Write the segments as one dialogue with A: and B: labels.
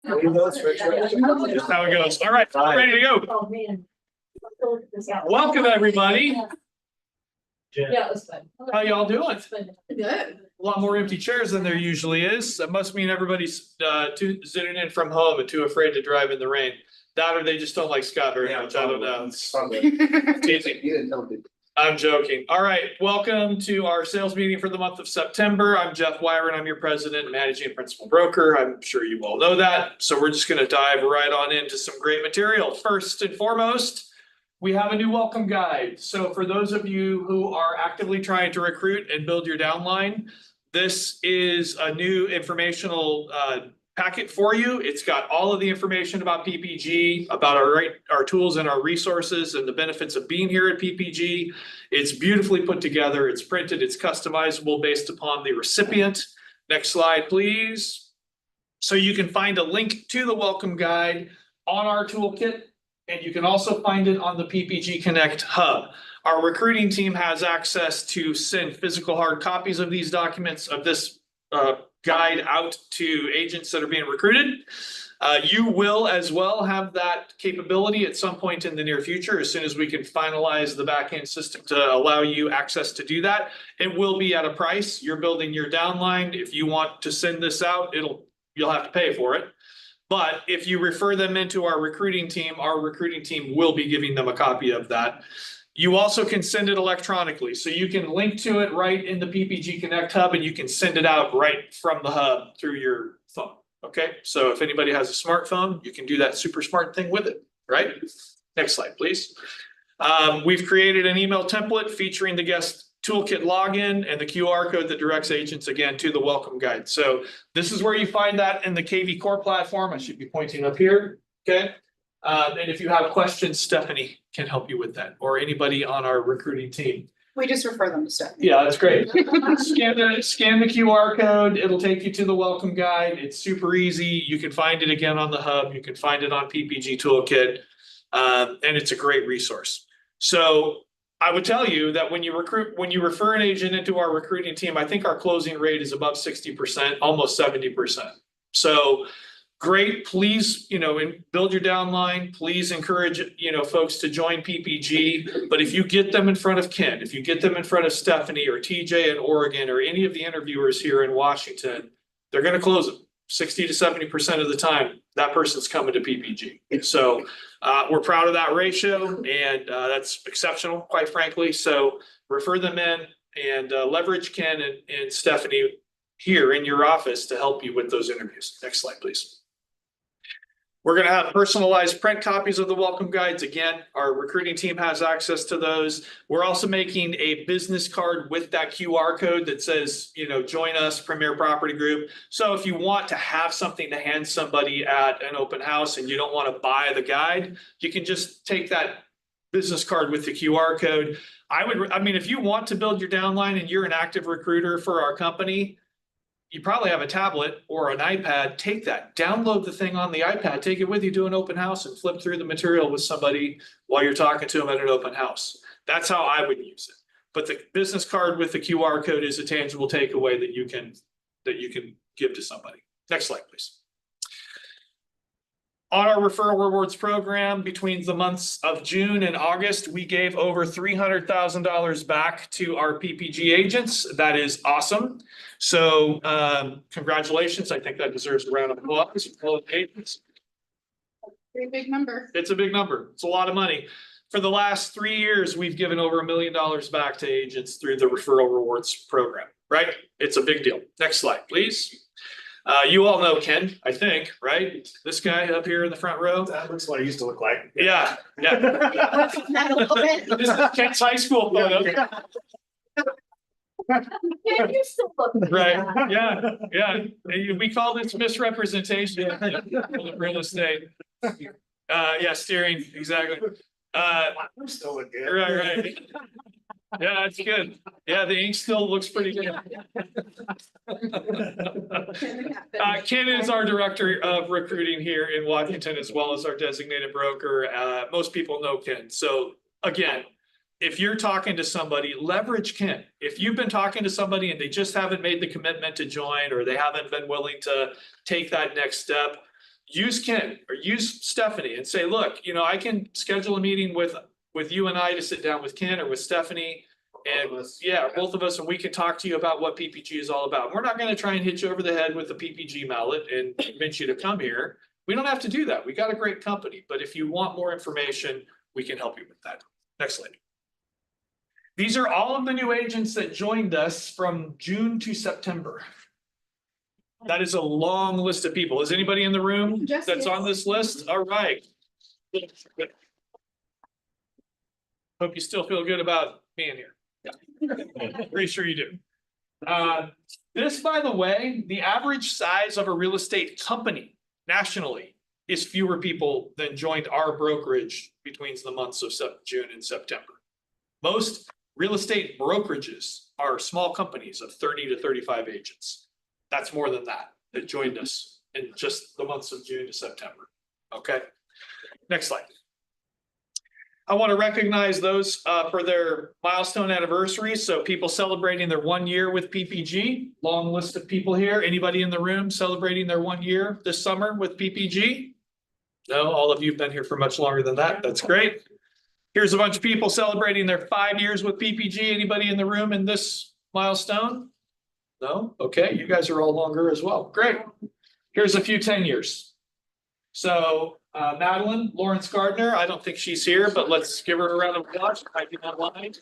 A: Just how it goes. All right, ready to go.
B: Oh, man.
A: Welcome, everybody.
B: Yeah, it was fun.
A: How y'all doing?
B: Good.
A: A lot more empty chairs than there usually is. That must mean everybody's zooming in from home and too afraid to drive in the rain. That or they just don't like Scott very much. I don't know. It's easy. I'm joking. All right, welcome to our sales meeting for the month of September. I'm Jeff Wyron. I'm your president and managing principal broker. I'm sure you all know that. So we're just going to dive right on into some great material. First and foremost, we have a new welcome guide. So for those of you who are actively trying to recruit and build your downline, this is a new informational packet for you. It's got all of the information about PPG, about our tools and our resources and the benefits of being here at PPG. It's beautifully put together. It's printed. It's customizable based upon the recipient. Next slide, please. So you can find a link to the welcome guide on our toolkit, and you can also find it on the PPG Connect hub. Our recruiting team has access to send physical hard copies of these documents, of this guide out to agents that are being recruited. You will as well have that capability at some point in the near future, as soon as we can finalize the backend system to allow you access to do that. It will be at a price. You're building your downline. If you want to send this out, you'll have to pay for it. But if you refer them into our recruiting team will be giving them a copy of that. You also can send it electronically. So you can link to it right in the PPG Connect hub, and you can send it out right from the hub through your phone. Okay, so if anybody has a smartphone, you can do that super smart thing with it, right? Next slide, please. We've created an email template featuring the guest toolkit login and the QR code that directs agents again to the welcome guide. So this is where you find that in the KV Core platform. I should be pointing up here, okay? And if you have questions, Stephanie can help you with that, or anybody on our recruiting team.
C: We just refer them to Stephanie.
A: Yeah, that's great. Scan the QR code. It'll take you to the welcome guide. It's super easy. You can find it again on the hub. You can find it on PPG Toolkit, and it's a great resource. So I would tell you that when you refer an agent into our recruiting team, I think our closing rate is above 60%, almost 70%. So great. Please, build your downline. Please encourage, folks to join PPG. But if you get them in front of Ken, if you get them in front of Stephanie or TJ in Oregon or any of the interviewers here in Washington, they're going to close them 60 to 70% of the time. That person's coming to PPG. So we're proud of that ratio, and that's exceptional, quite frankly. So refer them in and leverage Ken and Stephanie here in your office to help you with those interviews. Next slide, please. We're going to have personalized print copies of the welcome guides. Again, our recruiting team has access to those. We're also making a business card with that QR code that says, join us, Premier Property Group. So if you want to have something to hand somebody at an open house and you don't want to buy the guide, you can just take that business card with the QR code. If you want to build your downline and you're an active recruiter for our company, you probably have a tablet or an iPad. Take that, download the thing on the iPad, take it with you to an open house and flip through the material with somebody while you're talking to them at an open house. That's how I would use it. But the business card with the QR code is a tangible takeaway that you can give to somebody. Next slide, please. On our referral rewards program, between the months of June and August, we gave over $300,000 back to our PPG agents. That is awesome. So congratulations. I think that deserves a round of applause. Agents.
C: Pretty big number.
A: It's a big number. It's a lot of money. For the last 3 years, we've given over $1 million back to agents through the referral rewards program, right? It's a big deal. Next slide, please. You all know Ken, I think, right? This guy up here in the front row.
D: That looks what I used to look like.
A: Yeah. This is Ken's high school photo.
B: You still look like
A: Right,
B: that.
A: yeah. We call this misrepresentation of real estate. Yeah, steering, exactly.
D: I'm still look good.
A: Right. Yeah, that's good. Yeah, the ink still looks pretty good. Ken is our director of recruiting here in Washington, as well as our designated broker. Most people know Ken. So again, if you're talking to somebody, leverage Ken. If you've been talking to somebody and they just haven't made the commitment to join, or they haven't been willing to take that next step, use Ken or use Stephanie and say, look, you know, I can schedule a meeting with you and I to sit down with Ken or with Stephanie. And both of us, and we can talk to you about what PPG is all about. We're not gonna try and hit you over the head with the PPG mallet and convince you to come here. We don't have to do that. We got a great company, but if you want more information, we can help you with that. Next slide. These are all of the new agents that joined us from June to September. That is a long list of people. Is anybody in the room
C: Jesse
A: that's on this list? All right. Hope you still feel good about being here. Pretty sure you do. This, by the way, the average size of a real estate company nationally is fewer people than joined our brokerage between the months of June and September. Most real estate brokerages are small companies of 30 to 35 agents. That's more than that joined us in just the months of June to September. Okay, next slide. I want to recognize those for their milestone anniversaries. So people celebrating their 1 year with PPG, long list of people here. Anybody in the room celebrating their 1 year this summer with PPG? No, all of you have been here for much longer than that. That's great. Here's a bunch of people celebrating their 5 years with PPG. Anybody in the room in this milestone? No? Okay, you guys are all longer as well. Great. Here's a few 10 years. So Madeline Lawrence Gardner, I don't think she's here, but let's give her a round of applause. Typing online.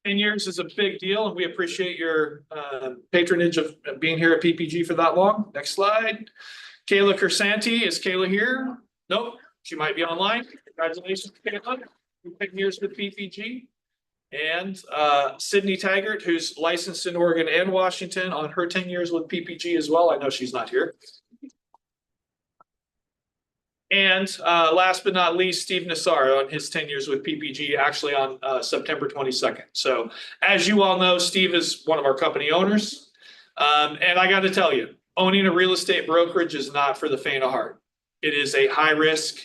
A: 10 years is a big deal, and we appreciate your patronage of being here at PPG for that long. Next slide. Kayla Kersanti, is Kayla here? Nope, she might be online. Congratulations, Kayla. 10 years with PPG. And Sydney Taggart, who's licensed in Oregon and Washington on her 10 years with PPG as well. I know she's not here. And last but not least, Steve Nassar on his 10 years with PPG, actually on September 22nd. So as you all know, Steve is one of our company owners. And I got to tell you, owning a real estate brokerage is not for the faint of heart. It is a high risk,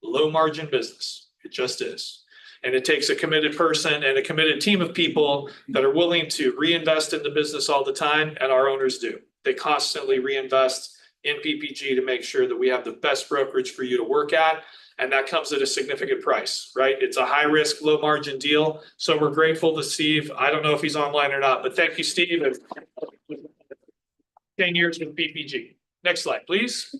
A: low margin business. It just is. And it takes a committed person and a committed team of people that are willing to reinvest in the business all the time, and our owners do. They constantly reinvest in PPG to make sure that we have the best brokerage for you to work at, and that comes at a significant price, right? It's a high risk, low margin deal. So we're grateful to Steve. I don't know if he's online or not, but thank you, Steve. 10 years with PPG. Next slide, please.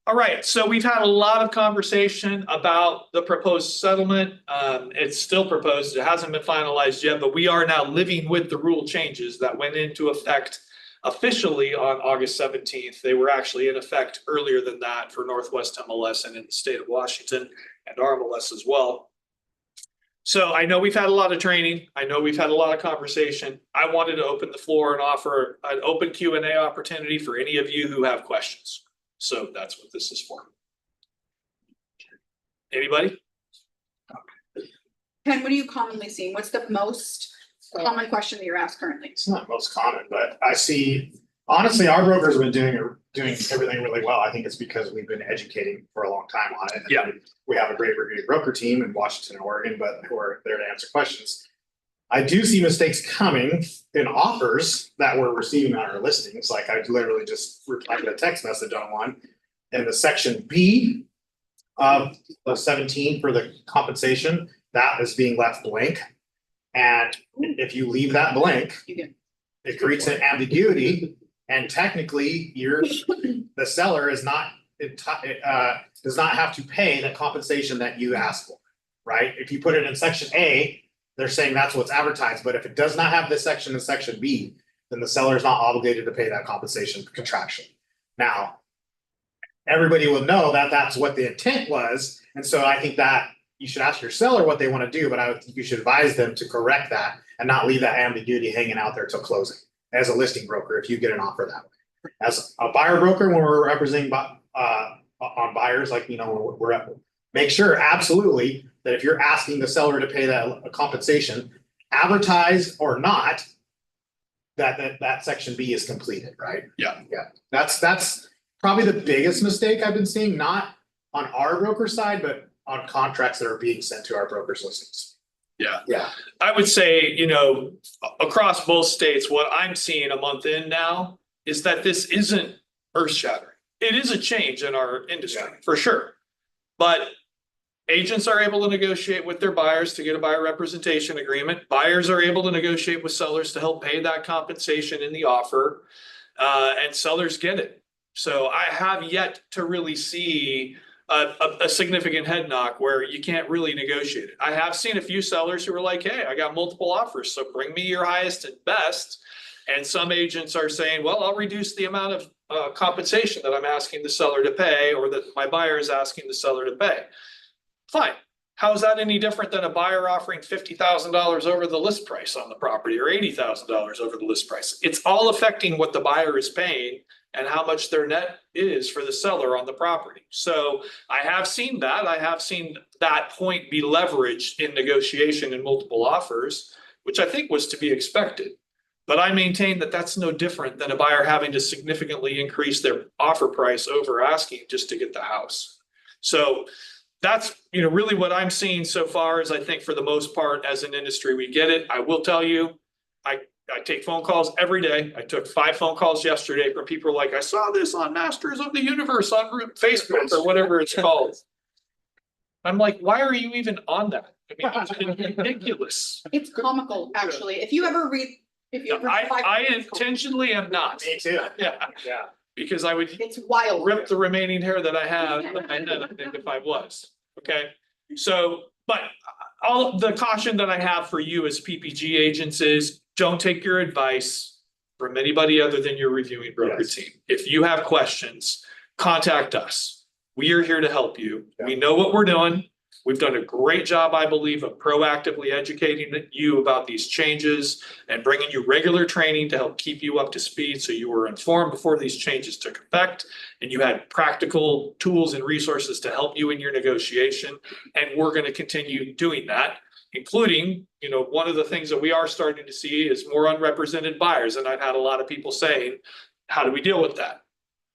A: All right, so we've had a lot of conversation about the proposed settlement. It's still proposed, it hasn't been finalized yet, but we are now living with the rule changes that went into effect officially on August 17th. They were actually in effect earlier than that for Northwest MLS and in the state of Washington and our MLS as well. So I know we've had a lot of training. I know we've had a lot of conversation. I wanted to open the floor and offer an open Q&A opportunity for any of you who have questions. So that's what this is for. Anybody?
C: Ken, what are you commonly seeing? What's the most common question that you're asked currently?
D: It's not most common, but I see, honestly, our brokers have been doing everything really well. I think it's because we've been educating for a long time on it.
A: Yeah.
D: We have a great broker team in Washington and Oregon, but who are there to answer questions. I do see mistakes coming in offers that we're receiving on our listings. Like I literally just replied to a text message on one. And the section B of the 17 for the compensation, that is being left blank. And if you leave that blank, it creates an ambiguity. And technically, the seller is not does not have to pay the compensation that you asked for, right? If you put it in section A, they're saying that's what's advertised, but if it does not have this section in section B, then the seller is not obligated to pay that compensation contractually. Now, everybody will know that that's what the intent was, and so I think that you should ask your seller what they want to do, but I would think you should advise them to correct that and not leave that ambiguity hanging out there till closing. As a listing broker, if you get an offer that way, as a buyer broker, when we're representing on buyers, like make sure absolutely that if you're asking the seller to pay that compensation, advertise or not, that section B is completed, right?
A: Yeah.
D: Yeah. That's probably the biggest mistake I've been seeing, not on our broker side, but on contracts that are being sent to our brokers listings.
A: Yeah.
D: Yeah.
A: I would say, across both states, what I'm seeing a month in now is that this isn't earth shattering. it is a change in our industry, for sure. But agents are able to negotiate with their buyers to get a buyer representation agreement. Buyers are able to negotiate with sellers to help pay that compensation in the offer. And sellers get it. So I have yet to really see a significant head knock where you can't really negotiate it. I have seen a few sellers who are like, hey, I got multiple offers, so bring me your highest and best. And some agents are saying, well, I'll reduce the amount of compensation that I'm asking the seller to pay, or that my buyer is asking the seller to pay. Fine. How is that any different than a buyer offering $50,000 over the list price on the property, or $80,000 over the list price? It's all affecting what the buyer is paying and how much their net is for the seller on the property. So I have seen that. I have seen that point be leveraged in negotiation in multiple offers, which I think was to be expected. But I maintain that that's no different than a buyer having to significantly increase their offer price over asking just to get the house. So that's, really what I'm seeing so far is, I think for the most part as an industry, we get it. I will tell you, I take phone calls every day. I took 5 phone calls yesterday from people like, I saw this on Masters of the Universe on Facebook or whatever it's called. I'm like, why are you even on that? I mean, it's ridiculous.
C: It's comical, actually. If you ever read, if you ever.
A: I intentionally am not.
D: Me too.
A: Yeah,
D: Yeah.
A: because I would
C: It's wild.
A: rip the remaining hair that I have, and then I think if I was, okay? So, but all the caution that I have for you as PPG agents is, don't take your advice from anybody other than your reviewing broker
D: Yes.
A: team. If you have questions, contact us. We are here to help you.
D: Yeah.
A: We know what we're doing. We've done a great job, I believe, of proactively educating you about these changes and bringing you regular training to help keep you up to speed, so you were informed before these changes took effect and you had practical tools and resources to help you in your negotiation. And we're going to continue doing that, including, one of the things that we are starting to see is more unrepresented buyers. And I've had a lot of people saying, how do we deal with that?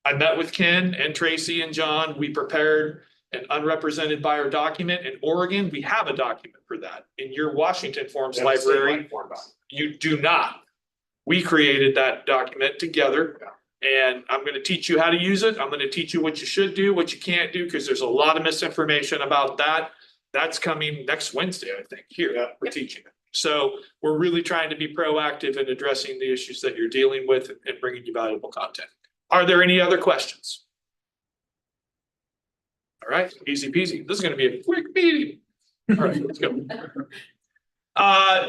A: I met with Ken and Tracy and John. We prepared an unrepresented buyer document. In Oregon, we have a document for that. In your Washington Forms
D: Yeah, same
A: library,
D: like form doc.
A: you do not. We created that document together. And I'm going to teach you how to use it. I'm going to teach you what you should do, what you can't do, because there's a lot of misinformation about that. That's coming next Wednesday, I think, here.
D: Yeah.
A: We're teaching it. So we're really trying to be proactive in addressing the issues that you're dealing with and bringing you valuable content. Are there any other questions? All right, easy peasy. This is going to be a quick meeting. All right, let's go.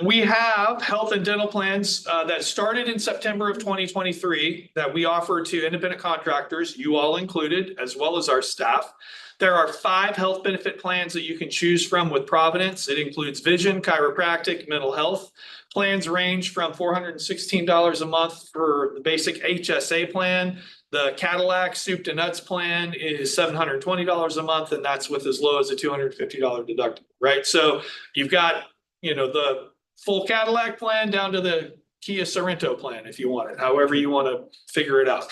A: We have health and dental plans that started in September of 2023 that we offer to independent contractors, you all included, as well as our staff. There are 5 health benefit plans that you can choose from with Providence. It includes vision, chiropractic, mental health. Plans range from $416 a month for the basic HSA plan. The Cadillac soup to nuts plan is $720 a month, and that's with as low as a $250 deductible, right? So you've got, the full Cadillac plan down to the Kia Sorento plan, if you want it, however you want to figure it out.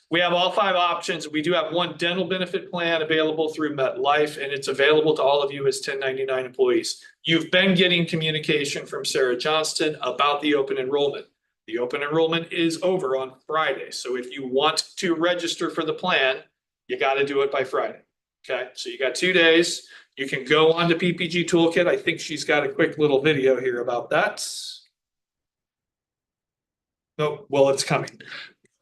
A: We have all 5 options. We do have one dental benefit plan available through MetLife, and it's available to all of you as 1099 employees. You've been getting communication from Sarah Johnston about the open enrollment. The open enrollment is over on Friday. So if you want to register for the plan, you got to do it by Friday. Okay, so you got 2 days. You can go on to PPG Toolkit. I think she's got a quick little video here about that. No, well, it's coming.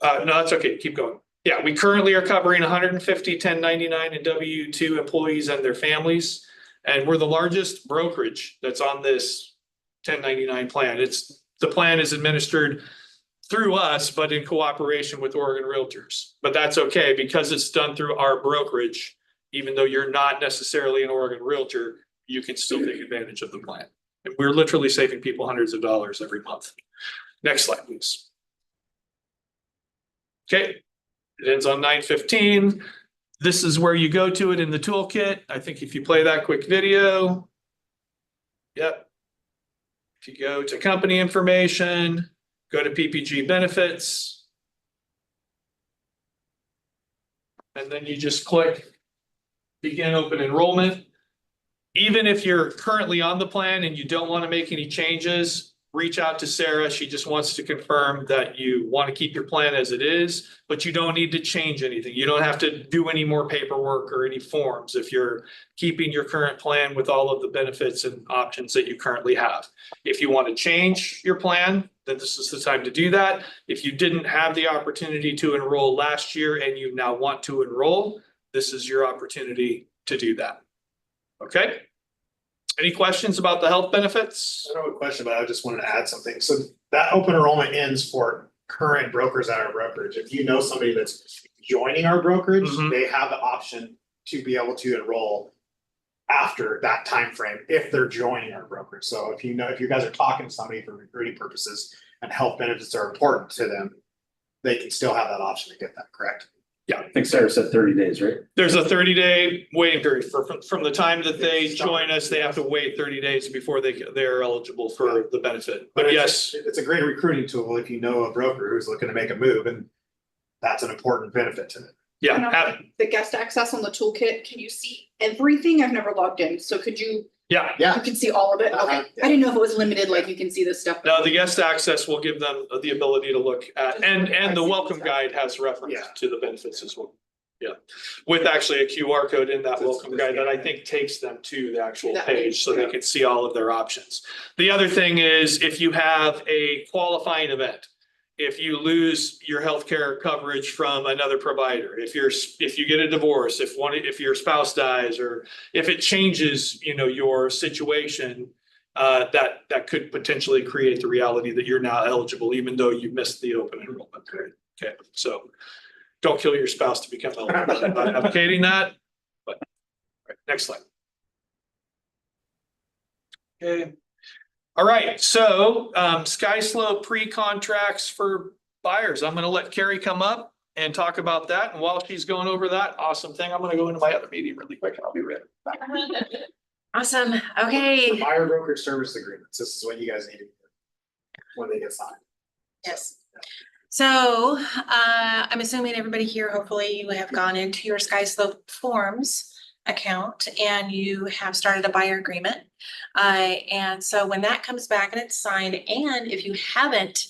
A: No, that's okay. Keep going. Yeah, we currently are covering 150 1099 and W-2 employees and their families. And we're the largest brokerage that's on this 1099 plan. The plan is administered through us, but in cooperation with Oregon Realtors. But that's okay because it's done through our brokerage. Even though you're not necessarily an Oregon Realtor, you can still take advantage of the plan. And we're literally saving people hundreds of dollars every month. Next slide, please. Okay, it ends on 9:15. This is where you go to it in the toolkit. I think if you play that quick video. Yep. If you go to company information, go to PPG benefits. And then you just click begin open enrollment. Even if you're currently on the plan and you don't want to make any changes, reach out to Sarah. She just wants to confirm that you want to keep your plan as it is, but you don't need to change anything. You don't have to do any more paperwork or any forms if you're keeping your current plan with all of the benefits and options that you currently have. If you want to change your plan, then this is the time to do that. If you didn't have the opportunity to enroll last year and you now want to enroll, this is your opportunity to do that. Okay? Any questions about the health benefits?
D: I don't have a question, but I just wanted to add something. So that open enrollment ends for current brokers at our brokerage. If you know somebody that's joining our brokerage,
A: Mhm.
D: they have the option to be able to enroll after that time frame if they're joining our brokerage. So if you guys are talking to somebody for recruiting purposes and health benefits are important to them, they can still have that option to get that, correct?
E: I think Sarah said 30 days, right?
A: There's a 30-day waiting period from the time that they join us, they have to wait 30 days before they're eligible for the benefit. But yes,
D: It's a great recruiting tool if you know a broker who's looking to make a move, and that's an important benefit to it.
A: yeah,
C: And on the guest access on the toolkit, can you see everything? I've never logged in, so could you,
A: yeah.
C: you can see all of it? Okay,
D: Yeah.
C: I didn't know if it was limited, like you can see this stuff.
A: Now, the guest access will give them the ability to look at, and the welcome guide has reference
D: Yeah.
A: to the benefits as well. Yeah, with actually a QR code in that welcome guide that I think takes them to the actual
C: That
A: page so they
D: yeah.
A: can see all of their options. The other thing is if you have a qualifying event, if you lose your healthcare coverage from another provider, if you get a divorce, if your spouse dies, or if it changes, your situation, that could potentially create the reality that you're now eligible, even though you missed the open enrollment period. Okay, so don't kill your spouse to become eligible. I'm not advocating that, but right, next slide. Okay. All right, so SkySlope pre-contracts for buyers. I'm gonna let Carrie come up and talk about that. And while she's going over that awesome thing, I'm gonna go into my other meeting really quick and I'll be ready.
F: Awesome. Okay.
D: Buyer brokerage service agreements, this is what you guys need to do when they get signed.
F: Yes. So I'm assuming everybody here, hopefully you have gone into your SkySlope Forms account and you have started a buyer agreement. And so when that comes back and it's signed, and if you haven't,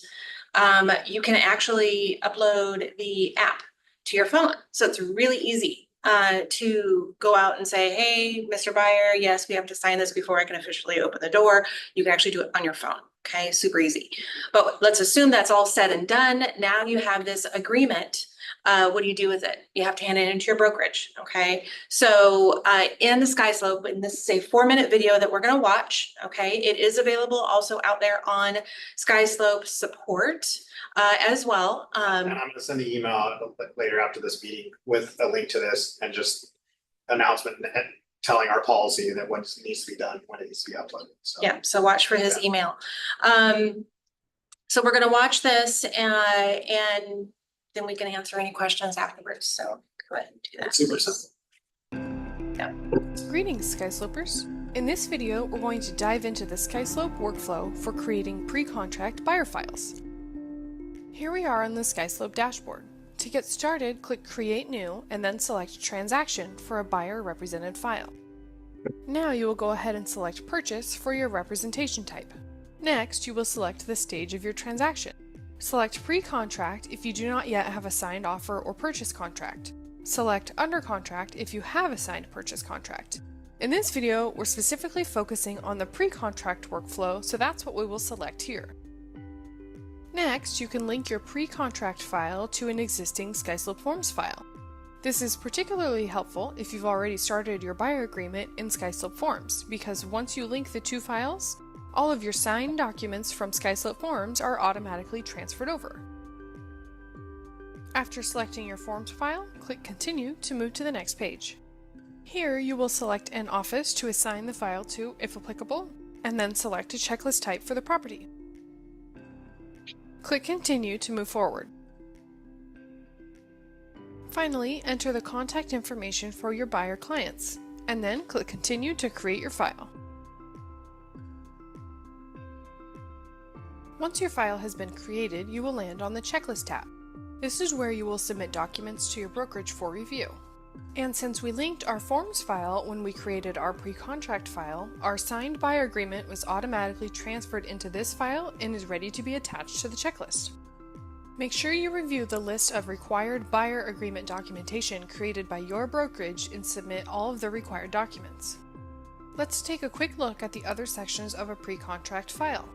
F: you can actually upload the app to your phone. So it's really easy to go out and say, hey, Mr. Buyer, yes, we have to sign this before I can officially open the door. You can actually do it on your phone. Okay, super easy. But let's assume that's all said and done. Now you have this agreement. What do you do with it? You have to hand it into your brokerage. Okay, so in the SkySlope, and this is a 4-minute video that we're going to watch. Okay, it is available also out there on SkySlope support as well.
D: And I'm gonna send the email out later after this meeting with a link to this and just announcement and telling our policy that what needs to be done, when it needs to be uploaded, so.
F: Yeah, so watch for his email. So we're gonna watch this and then we can answer any questions afterwards. So go ahead and do that.
D: Super
F: please.
D: simple.
G: Greetings, SkySlopers. In this video, we're going to dive into the SkySlope workflow for creating pre-contract buyer files. Here we are on the SkySlope dashboard. To get started, click Create New and then select Transaction for a buyer represented file. Now you will go ahead and select Purchase for your representation type. Next, you will select the stage of your transaction. Select Pre-Contract if you do not yet have a signed offer or purchase contract. Select Under Contract if you have a signed purchase contract. In this video, we're specifically focusing on the pre-contract workflow, so that's what we will select here. Next, you can link your pre-contract file to an existing SkySlope Forms file. This is particularly helpful if you've already started your buyer agreement in SkySlope Forms, because once you link the two files, all of your signed documents from SkySlope Forms are automatically transferred over. After selecting your Forms file, click Continue to move to the next page. Here you will select an office to assign the file to, if applicable, and then select a checklist type for the property. Click Continue to move forward. Finally, enter the contact information for your buyer clients, and then click Continue to create your file. Once your file has been created, you will land on the Checklist tab. This is where you will submit documents to your brokerage for review. And since we linked our forms file when we created our pre-contract file, our signed buyer agreement was automatically transferred into this file and is ready to be attached to the checklist. Make sure you review the list of required buyer agreement documentation created by your brokerage and submit all of the required documents. Let's take a quick look at the other sections of a pre-contract file.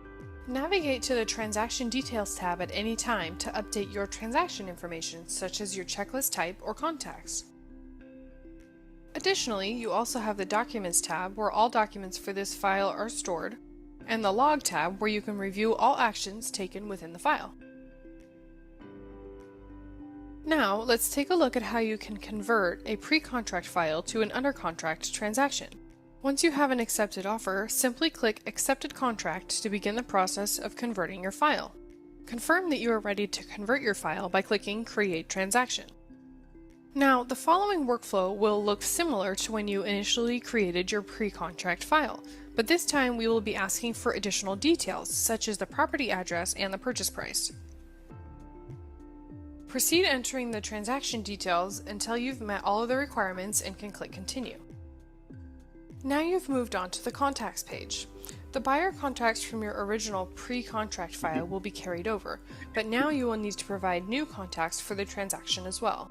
G: Navigate to the Transaction Details tab at any time to update your transaction information, such as your checklist type or contacts. Additionally, you also have the Documents tab where all documents for this file are stored, and the Log tab where you can review all actions taken within the file. Now, let's take a look at how you can convert a pre-contract file to an under-contract transaction. Once you have an accepted offer, simply click Accepted Contract to begin the process of converting your file. Confirm that you are ready to convert your file by clicking Create Transaction. Now, the following workflow will look similar to when you initially created your pre-contract file, but this time we will be asking for additional details, such as the property address and the purchase price. Proceed entering the transaction details until you've met all of the requirements and can click Continue. Now you've moved on to the contacts page. The buyer contacts from your original pre-contract file will be carried over, but now you will need to provide new contacts for the transaction as well.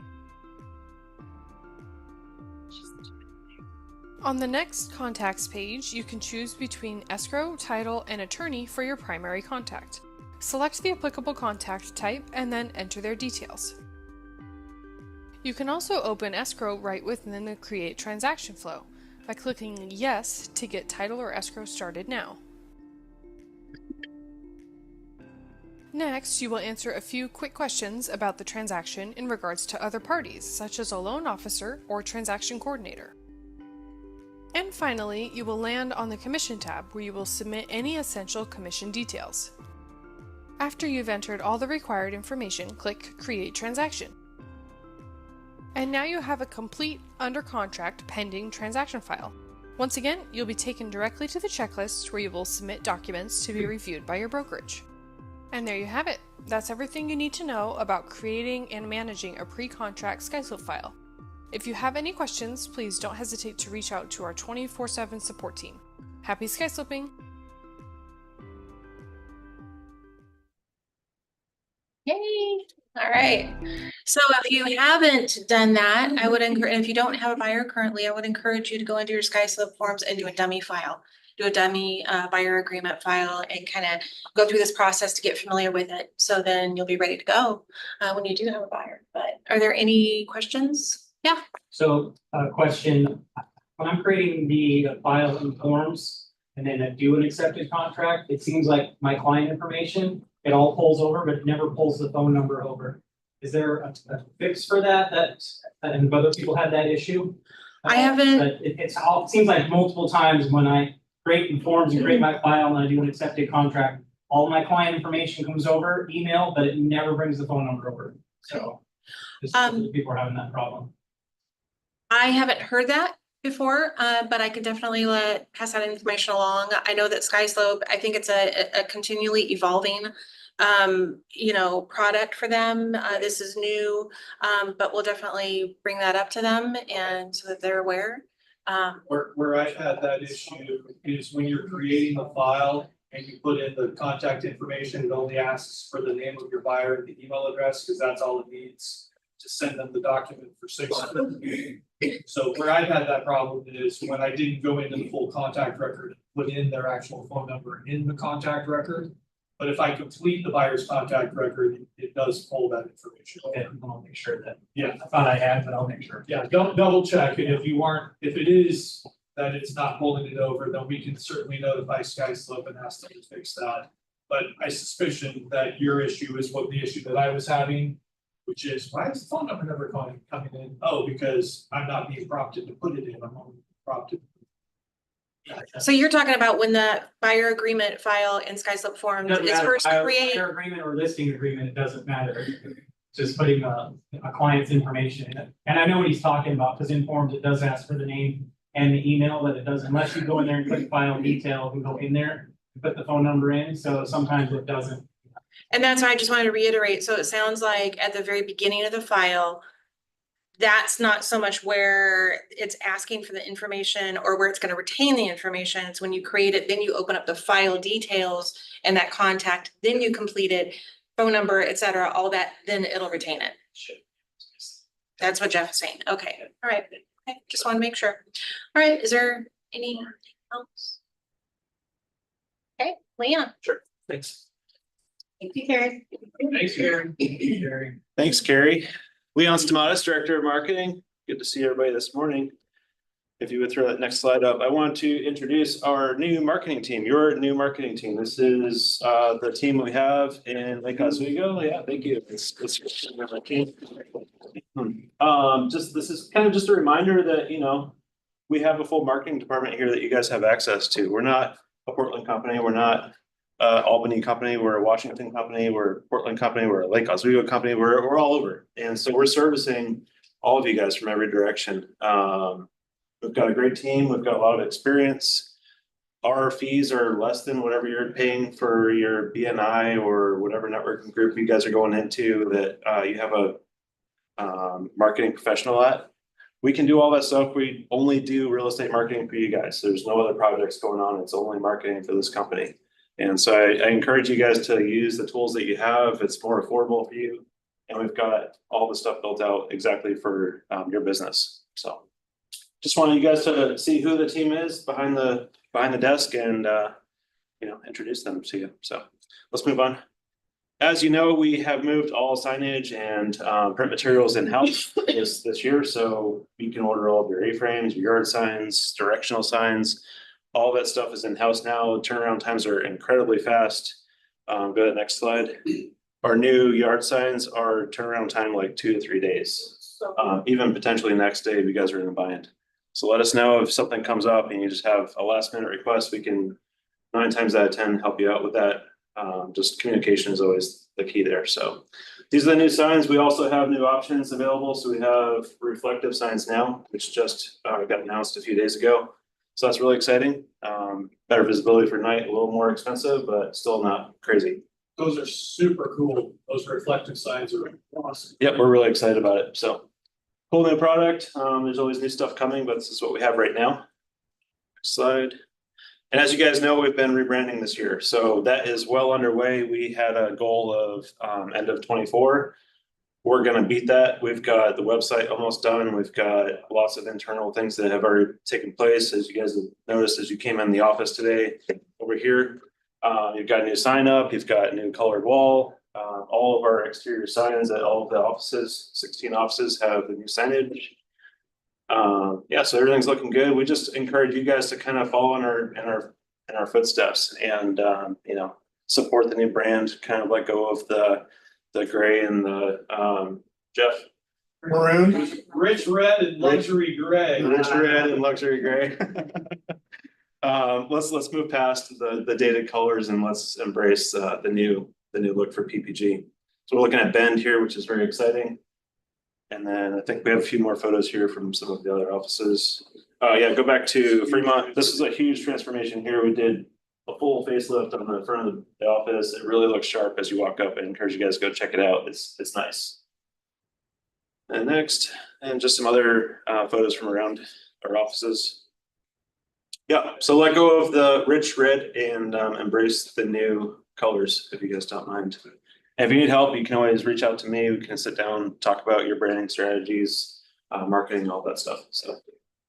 G: On the next contacts page, you can choose between escrow, title, and attorney for your primary contact. Select the applicable contact type and then enter their details. You can also open escrow right within the Create Transaction flow by clicking Yes to get title or escrow started now. Next, you will answer a few quick questions about the transaction in regards to other parties, such as a loan officer or transaction coordinator. And finally, you will land on the Commission tab where you will submit any essential commission details. After you've entered all the required information, click Create Transaction. And now you have a complete under contract pending transaction file. Once again, you'll be taken directly to the checklist where you will submit documents to be reviewed by your brokerage. And there you have it. That's everything you need to know about creating and managing a pre-contract SkySlope file. If you have any questions, please don't hesitate to reach out to our 24/7 support team. Happy SkySloping!
F: Yay! All right. So if you haven't done that, I would encourage, if you don't have a buyer currently, I would encourage you to go into your SkySlope forms and do a dummy file. Do a dummy buyer agreement file and kind of go through this process to get familiar with it. So then you'll be ready to go when you do have a buyer. But are there any questions? Yeah.
H: So question, when I'm creating the file in forms and then I do an accepted contract, it seems like my client information, it all pulls over, but it never pulls the phone number over. Is there a fix for that? And other people had that issue?
F: I haven't.
H: But it seems like multiple times when I create in forms and create my file and I do an accepted contract, all my client information comes over email, but it never brings the phone number over. So people are having that problem.
F: I haven't heard that before, but I can definitely pass that information along. I know that SkySlope, I think it's a continually evolving product for them. This is new, but we'll definitely bring that up to them and so that they're aware.
A: Where I've had that issue is when you're creating a file and you put in the contact information, it only asks for the name of your buyer and the email address, because that's all it needs to send them the document for signature. So where I've had that problem is when I didn't go into the full contact record, put in their actual phone number in the contact record. But if I complete the buyer's contact record, it does pull that information.
H: Okay, I'll make sure that.
A: Yeah.
H: I thought I had, but I'll make sure.
A: Yeah, don't double check, and if it is that it's not pulling it over, then we can certainly notify SkySlope and ask them to fix that. But I suspicion that your issue is what the issue that I was having, which is, why is the phone number never coming in? Oh, because I'm not being prompted to put it in, I'm only prompted.
F: So you're talking about when the buyer agreement file in SkySlope forms is first created.
H: Buyer agreement or listing agreement, it doesn't matter. Just putting a client's information in it. And I know what he's talking about, because in forms it does ask for the name and the email, but it doesn't, unless you go in there and click file detail and go in there and put the phone number in. So sometimes it doesn't.
F: And that's why I just wanted to reiterate. So it sounds like at the very beginning of the file, that's not so much where it's asking for the information or where it's gonna retain the information. It's when you create it, then you open up the file details and that contact, then you complete it, phone number, et cetera, all that, then it'll retain it. That's what Jeff is saying. Okay, all right. Okay, just want to make sure. All right, is there anything else? Okay, Leon.
E: Sure, thanks.
F: Thank you, Karen.
A: Thanks, Gary.
E: Thanks, Carrie. Leon Stamatis, Director of Marketing. Good to see everybody this morning. If you would throw that next slide up, I want to introduce our new marketing team, your new marketing team. This is the team we have in Lake Oswego. Yeah, thank you. It's just this is kind of just a reminder that, you know, we have a full marketing department here that you guys have access to. We're not a Portland company. We're not Albany company. We're a Washington company. We're a Portland company. We're a Lake Oswego company. We're all over. And so we're servicing all of you guys from every direction. We've got a great team. We've got a lot of experience. Our fees are less than whatever you're paying for your BNI or whatever networking group you guys are going into that you have a marketing professional at. We can do all that stuff. We only do real estate marketing for you guys. There's no other projects going on. It's only marketing for this company. And so I encourage you guys to use the tools that you have. It's more affordable for you. And we've got all the stuff built out exactly for your business. So just wanted you guys to see who the team is behind the desk and you know, introduce them to you. So let's move on. As you know, we have moved all signage and print materials in-house this year. So you can order all of your A-frames, your yard signs, directional signs. All that stuff is in-house now. Turnaround times are incredibly fast. Go to the next slide. Our new yard signs are turnaround time like 2 to 3 days. Even potentially next day if you guys are in a bind. So let us know if something comes up and you just have a last minute request. We can 9 times out of 10 help you out with that. Just communication is always the key there. So these are the new signs. We also have new options available. So we have reflective signs now, which just got announced a few days ago. So that's really exciting. Better visibility for night, a little more expensive, but still not crazy.
A: Those are super cool. Those reflective signs are awesome.
E: Yep, we're really excited about it. So cool new product. There's always new stuff coming, but this is what we have right now. Next slide. And as you guys know, we've been rebranding this year. So that is well underway. We had a goal of end of 24. We're going to beat that. We've got the website almost done. We've got lots of internal things that have already taken place. As you guys have noticed, as you came in the office today over here, you've got a new sign up. You've got a new colored wall. All of our exterior signs at all of the offices, 16 offices, have the new signage. Yeah, so everything's looking good. We just encourage you guys to kind of follow in our footsteps and you know, support the new brand. Kind of let go of the gray and the Jeff.
D: Maroon.
A: Rich red and luxury gray.
E: Rich red and luxury gray. Let's move past the dated colors and let's embrace the new look for PPG. So we're looking at Bend here, which is very exciting. And then I think we have a few more photos here from some of the other offices. Yeah, go back to Fremont. This is a huge transformation here. We did a full facelift on the front of the office. It really looks sharp as you walk up. I encourage you guys to go check it out. It's nice. And next, and just some other photos from around our offices. Yeah, so let go of the rich red and embrace the new colors, if you guys don't mind. And if you need help, you can always reach out to me. We can sit down, talk about your branding strategies, marketing, all that stuff. So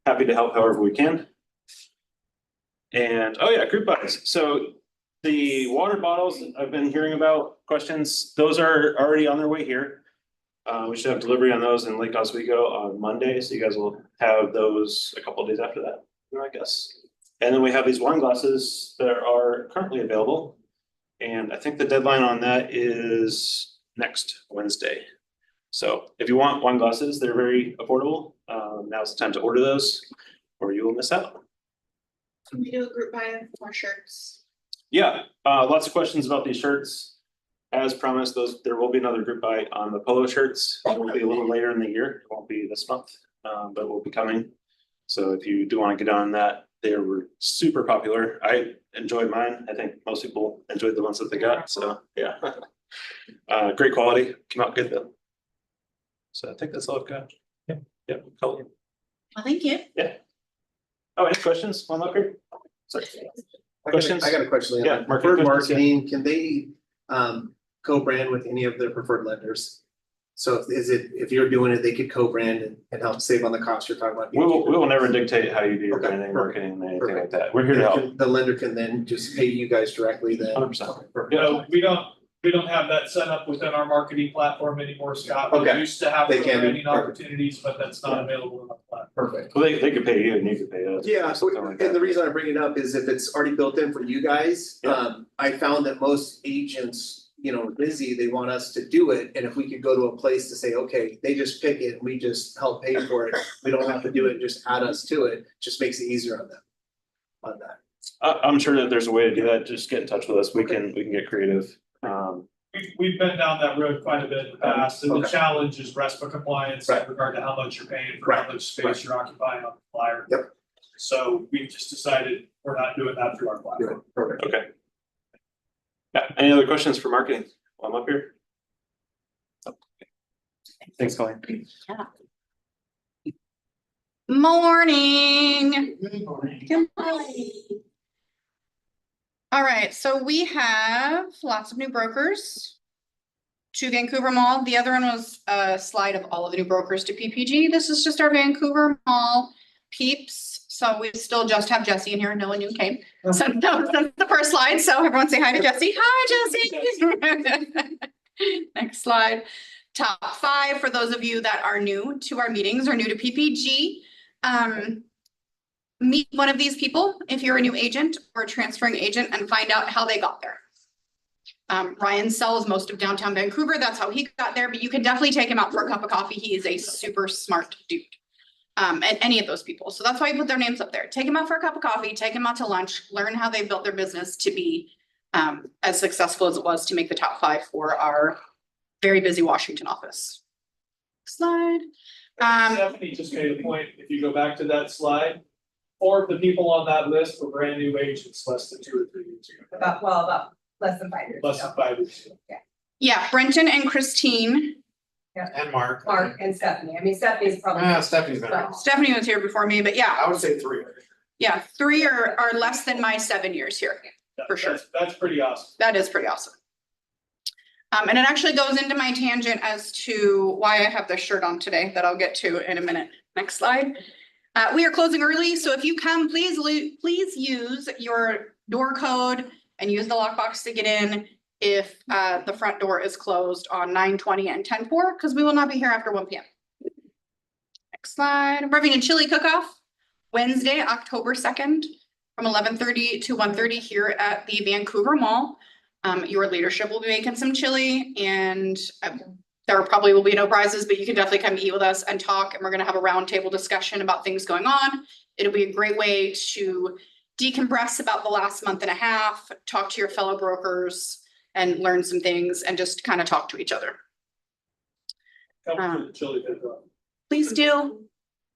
E: happy to help however we can. And oh yeah, group buys. So the water bottles I've been hearing about questions, those are already on their way here. We should have delivery on those in Lake Oswego on Monday. So you guys will have those a couple of days after that, I guess. And then we have these wine glasses that are currently available. And I think the deadline on that is next Wednesday. So if you want wine glasses, they're very affordable. Now's the time to order those or you will miss out.
C: Can we do a group buy of more shirts?
E: Yeah, lots of questions about these shirts. As promised, there will be another group buy on the polo shirts. It will be a little later in the year. It won't be this month, but it will be coming. So if you do want to get on that, they were super popular. I enjoyed mine. I think most people enjoyed the ones that they got. So yeah, great quality. Came out good though. So I think that's all I've got. Yeah. Yep, color.
F: Well, thank you.
E: Oh, any questions on up here? Sorry. Questions?
I: I got a question. Leon.
E: Yeah, marketing
I: Preferred
E: questions, yeah.
I: marketing, can they co-brand with any of their preferred lenders? So if you're doing it, they could co-brand and help save on the cost you're talking about.
E: We will never dictate how you do your
I: Okay,
E: branding, marketing, anything like
I: perfect.
E: that. We're here to help.
I: The lender can then just pay you guys directly then.
E: 100%.
I: Perfect.
A: No, we don't have that set up within our marketing platform anymore, Scott. We
I: Okay.
A: used to have
I: They can be.
A: branding opportunities, but that's not available in our platform.
I: Perfect.
E: Well, they could pay you and you could pay us.
I: Yeah, so,
E: Something like
I: and the
E: that.
I: reason I bring it up is if it's already built in for you guys,
E: Yeah.
I: I found that most agents, are busy, they want us to do it, and if we could go to a place to say, okay, they just pick it, we just help pay for it, we don't have to do it, just add us to it, just makes it easier on them. On that.
E: I'm sure that there's a way to do that. Just get in touch with us. We can get creative.
A: We've been down that road quite a bit in the past, and the
I: Okay.
A: challenge is RESPA compliance in
I: Right.
A: regard to how much you're paying for how
I: Right.
A: much space
I: Right.
A: you're occupying on the flyer.
I: Yep.
A: So we've just decided we're not doing that through our platform.
I: Perfect.
E: Okay. Yeah, any other questions for marketing? While I'm up here. Thanks, Colleen.
C: Morning. Good morning. All right, so we have lots of new brokers to Vancouver Mall. The other one was a slide of all of the new brokers to PPG. This is just our Vancouver Mall peeps. So we still just have Jesse in here. No one new came. So no, that's the first slide. So everyone say hi to Jesse. Hi, Jesse. Next slide. Top 5 for those of you that are new to our meetings or new to PPG. Meet one of these people if you're a new agent or a transferring agent and find out how they got there. Ryan sells most of downtown Vancouver. That's how he got there, but you can definitely take him out for a cup of coffee. He is a super smart dude. And any of those people. So that's why I put their names up there. Take them out for a cup of coffee, take them out to lunch, learn how they built their business to be as successful as it was to make the top 5 for our very busy Washington office. Slide.
A: Stephanie just made a point, if you go back to that slide, 4 of the people on that list were brand new agents less than 2 or 3 years ago.
B: About less than 5 years.
A: Less than 5 years ago.
C: Yeah, Brenton and Christine.
D: And Mark.
B: Mark and Stephanie. I mean, Stephanie's probably.
D: Stephanie's been around.
C: Stephanie was here before me, but yeah,
D: I would say 3.
C: yeah, 3 are less than my 7 years here. For sure.
A: That's pretty awesome.
C: That is pretty awesome. And it actually goes into my tangent as to why I have this shirt on today that I'll get to in a minute. Next slide. We are closing early, so if you come, please use your door code and use the lockbox to get in if the front door is closed on 9:20 and 10:04, because we will not be here after 1 p.m. Next slide. We're having a chili cook-off Wednesday, October 2nd from 11:30 to 1:30 here at the Vancouver Mall. Your leadership will be making some chili and there probably will be no prizes, but you can definitely come eat with us and talk, and we're gonna have a roundtable discussion about things going on. It'll be a great way to decompress about the last month and a half, talk to your fellow brokers and learn some things and just kind of talk to each other.
A: Come to the chili cook-off.
C: Please do.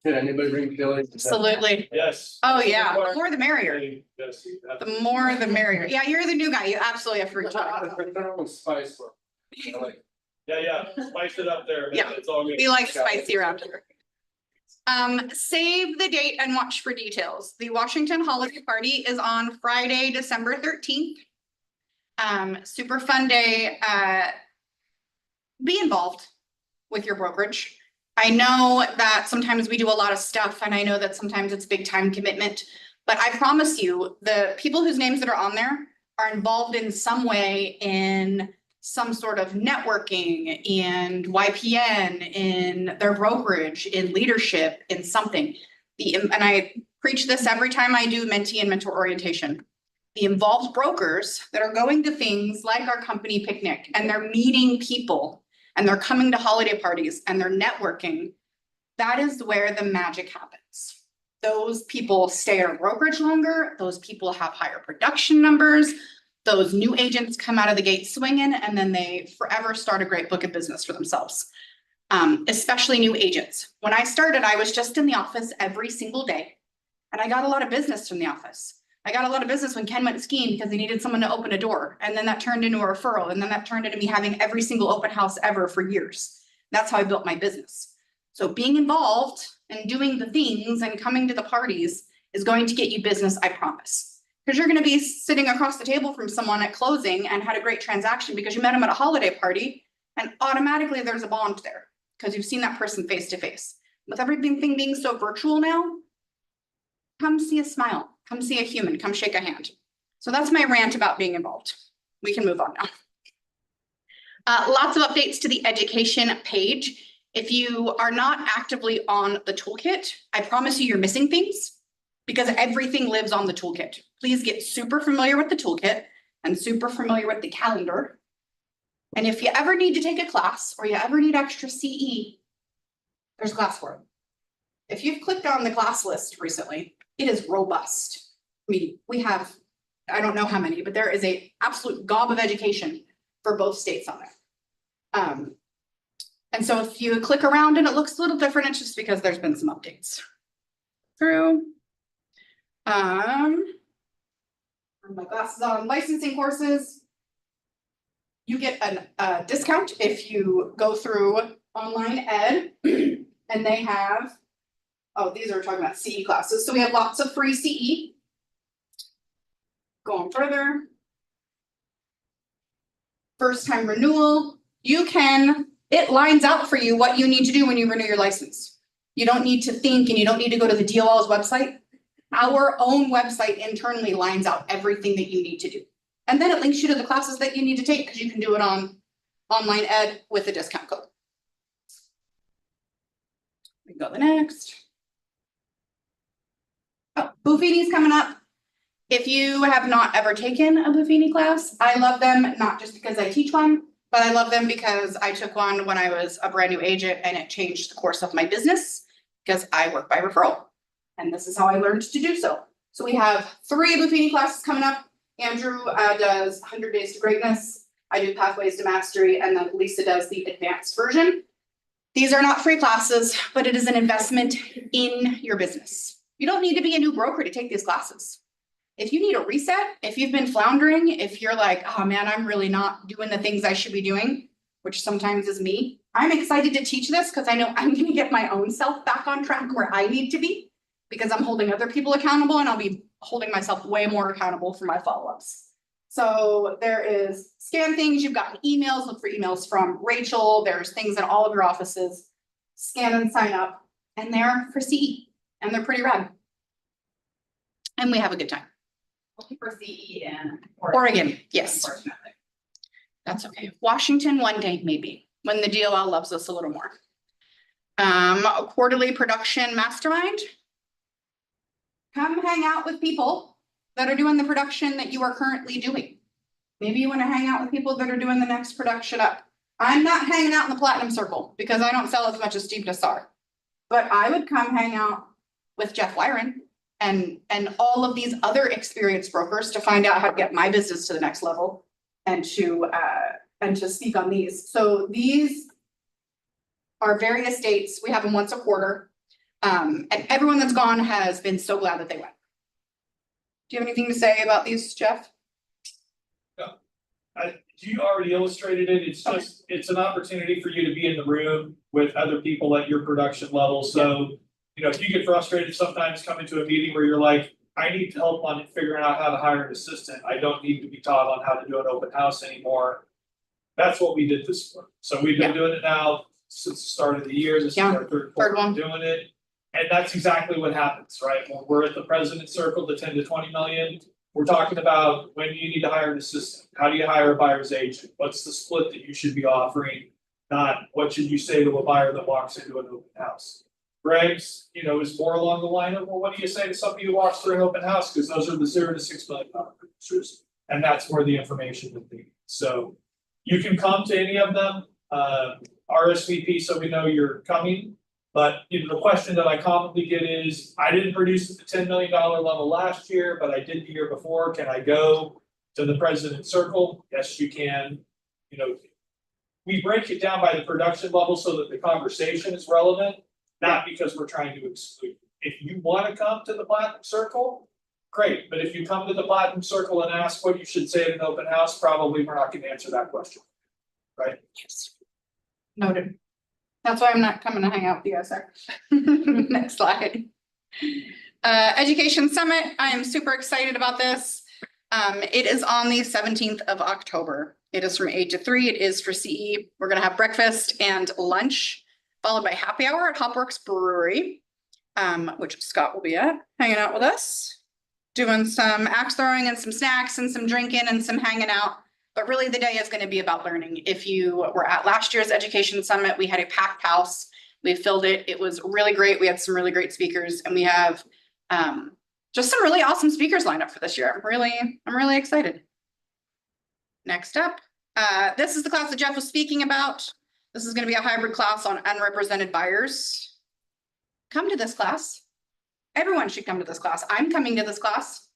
I: Did anybody bring chili?
C: Absolutely.
A: Yes.
C: Oh, yeah. The more the merrier.
A: Yes, you have-
C: The more the merrier. Yeah, you're the new guy. You absolutely have to.
I: Spice.
A: Yeah, spice it up there.
C: Yeah.
A: It's all good.
C: We like spicy around here. Save the date and watch for details. The Washington Holiday Party is on Friday, December 13th. Super fun day. Be involved with your brokerage. I know that sometimes we do a lot of stuff and I know that sometimes it's big time commitment, but I promise you, the people whose names that are on there are involved in some way in some sort of networking and YPN in their brokerage, in leadership, in something. And I preach this every time I do mentee and mentor orientation. The involved brokers that are going to things like our company picnic and they're meeting people and they're coming to holiday parties and they're networking, that is where the magic happens. Those people stay at our brokerage longer. Those people have higher production numbers. Those new agents come out of the gate swinging and then they forever start a great book of business for themselves. Especially new agents. When I started, I was just in the office every single day and I got a lot of business from the office. I got a lot of business when Ken went skiing because he needed someone to open a door. And then that turned into a referral. And then that turned into me having every single open house ever for years. That's how I built my business. So being involved and doing the things and coming to the parties is going to get you business, I promise. Because you're gonna be sitting across the table from someone at closing and had a great transaction because you met them at a holiday party, and automatically there's a bond there, because you've seen that person face to face. With everything being so virtual now, come see a smile, come see a human, come shake a hand. So that's my rant about being involved. We can move on now. Lots of updates to the education page. If you are not actively on the toolkit, I promise you you're missing things, because everything lives on the toolkit. Please get super familiar with the toolkit and super familiar with the calendar. And if you ever need to take a class or you ever need extra CE, there's a class for it. If you've clicked on the class list recently, it is robust. I mean, we have, I don't know how many, but there is a absolute gob of education for both states on there. And so if you click around and it looks a little different, it's just because there's been some updates through. My glasses on, licensing courses. You get a discount if you go through online ed, and they have, oh, these are talking about CE classes. So we have lots of free CE. Going further. First time renewal, it lines out for you what you need to do when you renew your license. You don't need to think, and you don't need to go to the DOL's website. Our own website internally lines out everything that you need to do. And then it links you to the classes that you need to take, because you can do it on online ed with a discount code. We can go to the next. Oh, Buffini's coming up. If you have not ever taken a Buffini class, I love them, not just because I teach one, but I love them because I took one when I was a brand new agent and it changed the course of my business, because I work by referral. And this is how I learned to do so. So we have 3 Buffini classes coming up. Andrew does 100 Days to Greatness. I do Pathways to Mastery, and then Lisa does the advanced version. These are not free classes, but it is an investment in your business. You don't need to be a new broker to take these classes. If you need a reset, if you've been floundering, if you're like, oh man, I'm really not doing the things I should be doing, which sometimes is me, I'm excited to teach this because I know I'm going to get my own self back on track where I need to be, because I'm holding other people accountable, and I'll be holding myself way more accountable for my follow-ups. So there is scan things, you've gotten emails, look for emails from Rachel, there's things in all of your offices, scan and sign up, and they're for CE, and they're pretty rad. And we have a good time.
B: For CE in
C: Oregon, yes,
B: unfortunately.
C: that's okay. Washington one day, maybe, when the DOL loves us a little more. A quarterly production mastermind. Come hang out with people that are doing the production that you are currently doing. Maybe you want to hang out with people that are doing the next production up. I'm not hanging out in the platinum circle because I don't sell as much as Steve Nassar. But I would come hang out with Jeff Wyron and all of these other experienced brokers to find out how to get my business to the next level and to speak on these. So these are various dates. We have them once a quarter. And everyone that's gone has been so glad that they went. Do you have anything to say about these, Jeff?
A: You already illustrated it. It's just, it's an opportunity for you to be in the room with other people at your production level. So, you know, if you get frustrated sometimes coming to a meeting where you're like, I need help on figuring out how to hire an assistant. I don't need to be taught on how to do an open house anymore. That's what we did this for. So we've been doing it now since the start of the year. This is our third
C: one
A: doing it. And that's exactly what happens, right? When we're at the President's Circle, the 10 to 20 million, we're talking about when you need to hire an assistant. How do you hire a buyer's agent? What's the split that you should be offering? Not what should you say to a buyer that walks into an open house. Greg's, you know, is more along the line of, well, what do you say to somebody who walks through an open house? Because those are the $0 to $6 million producers. And that's where the information would be. So you can come to any of them, RSVP, so we know you're coming. But you know, the question that I commonly get is, I didn't produce at the $10 million level last year, but I did the year before. Can I go to the President's Circle? Yes, you can. You know, we break it down by the production level so that the conversation is relevant, not because we're trying to exclude. If you want to come to the Platinum Circle, great. But if you come to the Platinum Circle and ask what you should say at an open house, probably we're not going to answer that question, right?
C: Yes. Noted. That's why I'm not coming to hang out with you guys, sir. Next slide. Education Summit, I am super excited about this. It is on the 17th of October. It is from 8 to 3. It is for CE. We're gonna have breakfast and lunch, followed by happy hour at Hopworks Brewery, which Scott will be at, hanging out with us, doing some axe throwing and some snacks and some drinking and some hanging out. But really, the day is going to be about learning. If you were at last year's Education Summit, we had a packed house. We filled it. It was really great. We had some really great speakers, and we have just some really awesome speakers lined up for this year. I'm really excited. Next up, this is the class that Jeff was speaking about. This is going to be a hybrid class on unrepresented buyers. Come to this class. Everyone should come to this class. I'm coming to this class.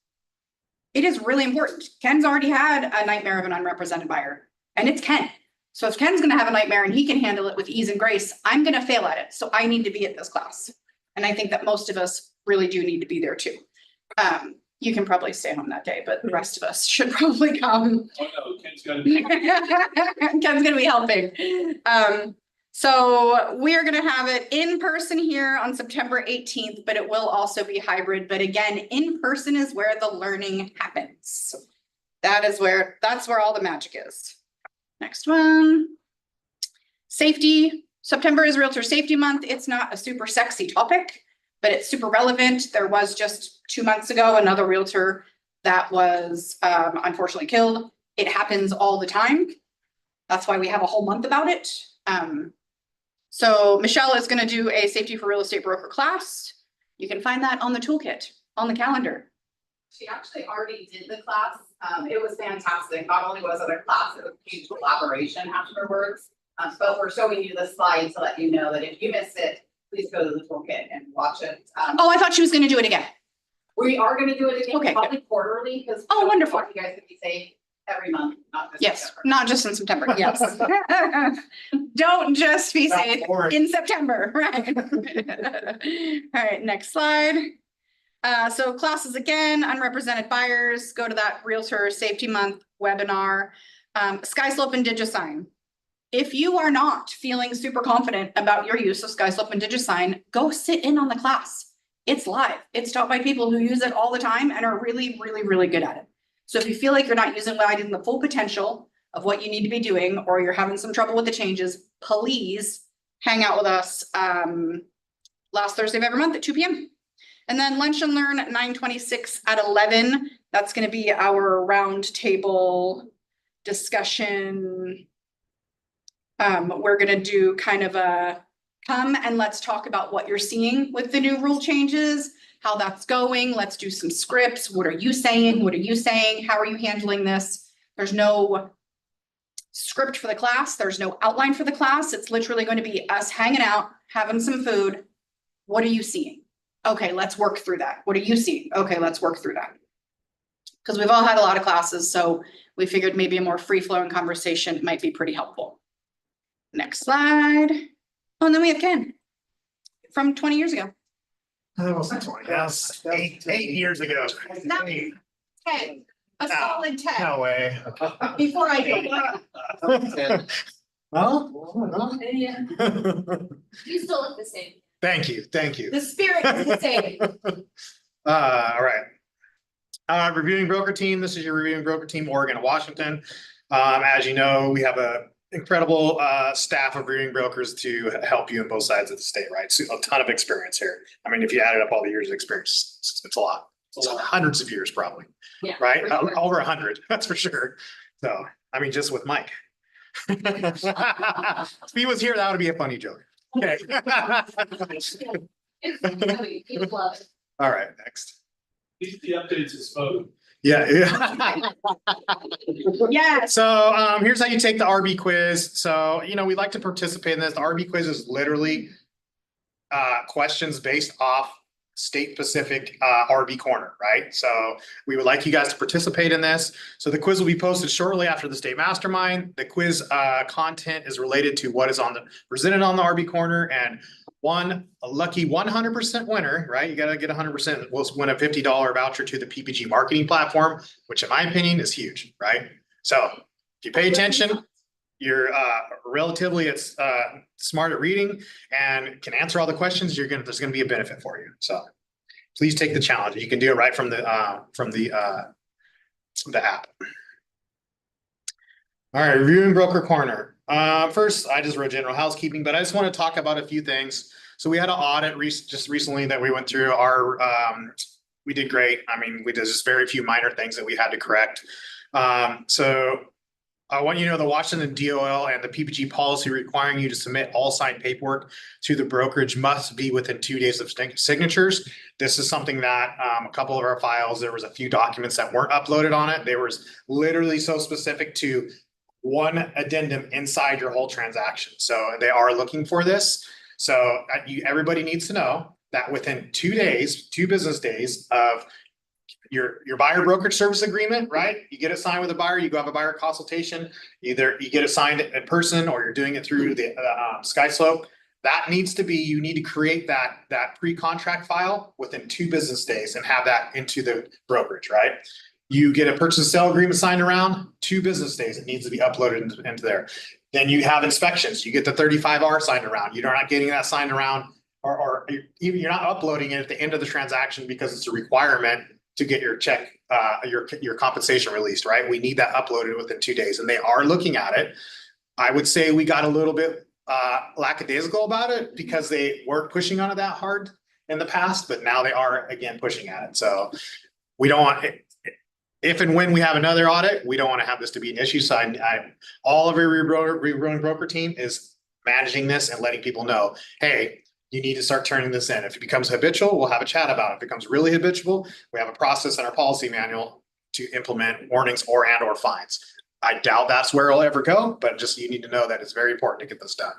C: It is really important. Ken's already had a nightmare of an unrepresented buyer, and it's Ken. So if Ken's gonna have a nightmare and he can handle it with ease and grace, I'm gonna fail at it. So I need to be at this class. And I think that most of us really do need to be there too. You can probably stay home that day, but the rest of us should probably come.
A: Oh no, Ken's gotta be.
C: Ken's gonna be helping. So we are gonna have it in person here on September 18th, but it will also be hybrid. But again, in person is where the learning happens. That's where all the magic is. Next one. Safety. September is Realtor Safety Month. It's not a super sexy topic, but it's super relevant. There was just 2 months ago, another realtor that was unfortunately killed. It happens all the time. That's why we have a whole month about it. So Michelle is going to do a safety for real estate broker class. You can find that on the toolkit, on the calendar.
B: She actually already did the class. It was fantastic. Not only was it a class, it was a huge collaboration afterwards. But we're showing you the slide to let you know that if you missed it, please go to the toolkit and watch it.
C: Oh, I thought she was going to do it again.
B: We are going to do it again,
C: Okay.
B: probably quarterly, because.
C: Oh, wonderful.
B: You guys can be safe every month, not just.
C: Yes,
B: September.
C: not just in September. Yes. Don't just be safe in September, right? All right, next slide. So classes again, unrepresented buyers, go to that Realtor Safety Month webinar. SkySlope and DigiSign. If you are not feeling super confident about your use of SkySlope and DigiSign, go sit in on the class. It's live. It's taught by people who use it all the time and are really, really, really good at it. So if you feel like you're not using the full potential of what you need to be doing, or you're having some trouble with the changes, please hang out with us last Thursday of every month at 2 p.m. And then lunch and learn at 9:26 at 11. That's going to be our round table discussion. We're going to do kind of a come and let's talk about what you're seeing with the new rule changes, how that's going. Let's do some scripts. What are you saying? What are you saying? How are you handling this? There's no script for the class. There's no outline for the class. It's literally going to be us hanging out, having some food. What are you seeing? Okay, let's work through that. What are you seeing? Okay, let's work through that. Because we've all had a lot of classes, so we figured maybe a more free-flowing conversation might be pretty helpful. Next slide. Oh, and then we have Ken from 20 years ago.
D: That wasn't 20, yes, eight years ago.
C: No. 10, a solid 10.
D: No way.
C: Before I
I: And
D: Well,
B: Yeah. You still look the same.
D: thank you.
B: The spirit is the same.
D: All right. Reviewing broker team, this is your reviewing broker team, Oregon and Washington. As you know, we have a incredible staff of reviewing brokers to help you in both sides of the state, right? So a ton of experience here. I mean, if you added up all the years of experience, it's a lot. It's hundreds of years probably,
B: Yeah.
D: right? Over 100, that's for sure. So, I mean, just with Mike. If he was here, that would be a funny joke. Okay.
B: It's love.
D: All right, next.
A: He updates his phone.
D: Yeah.
C: Yes.
D: So here's how you take the RB quiz. So, we like to participate in this. The RB quiz is literally questions based off state specific RB corner, right? So we would like you guys to participate in this. So the quiz will be posted shortly after the state mastermind. The quiz content is related to what is presented on the RB corner, and a lucky 100% winner, right? You got to get 100%. Will win a $50 voucher to the PPG marketing platform, which in my opinion is huge, right? So if you pay attention, you're relatively smart at reading and can answer all the questions, there's gonna be a benefit for you. So please take the challenge. You can do it right from the app. All right, reviewing broker corner. First, I just wrote general housekeeping, but I just want to talk about a few things. So we had an audit just recently that we went through. We did great. I mean, we did just very few minor things that we had to correct. So I want you to know the Washington DOL and the PPG policy requiring you to submit all signed paperwork to the brokerage must be within 2 days of signatures. This is something that a couple of our files, there was a few documents that weren't uploaded on it. They were literally so specific to one addendum inside your whole transaction. So they are looking for this. So everybody needs to know that within 2 days, 2 business days of your buyer brokerage service agreement, right? You get it signed with a buyer, you go have a buyer consultation, either you get it signed in person or you're doing it through the SkySlope. That needs to be, you need to create that pre-contract file within 2 business days and have that into the brokerage, right? You get a purchase and sale agreement signed around 2 business days. It needs to be uploaded into there. Then you have inspections. You get the 35R signed around. You're not getting that signed around or even you're not uploading it at the end of the transaction because it's a requirement to get your check, your compensation released, right? We need that uploaded within 2 days and they are looking at it. I would say we got a little bit lackadaisical about it because they weren't pushing on it that hard in the past, but now they are again pushing at it. So we don't want it. If and when we have another audit, we don't want to have this to be an issue. So all of our rerunning broker team is managing this and letting people know, hey, you need to start turning this in. If it becomes habitual, we'll have a chat about it. If it becomes really habitual, we have a process in our policy manual to implement warnings or fines. I doubt that's where it'll ever go, but just you need to know that it's very important to get this done.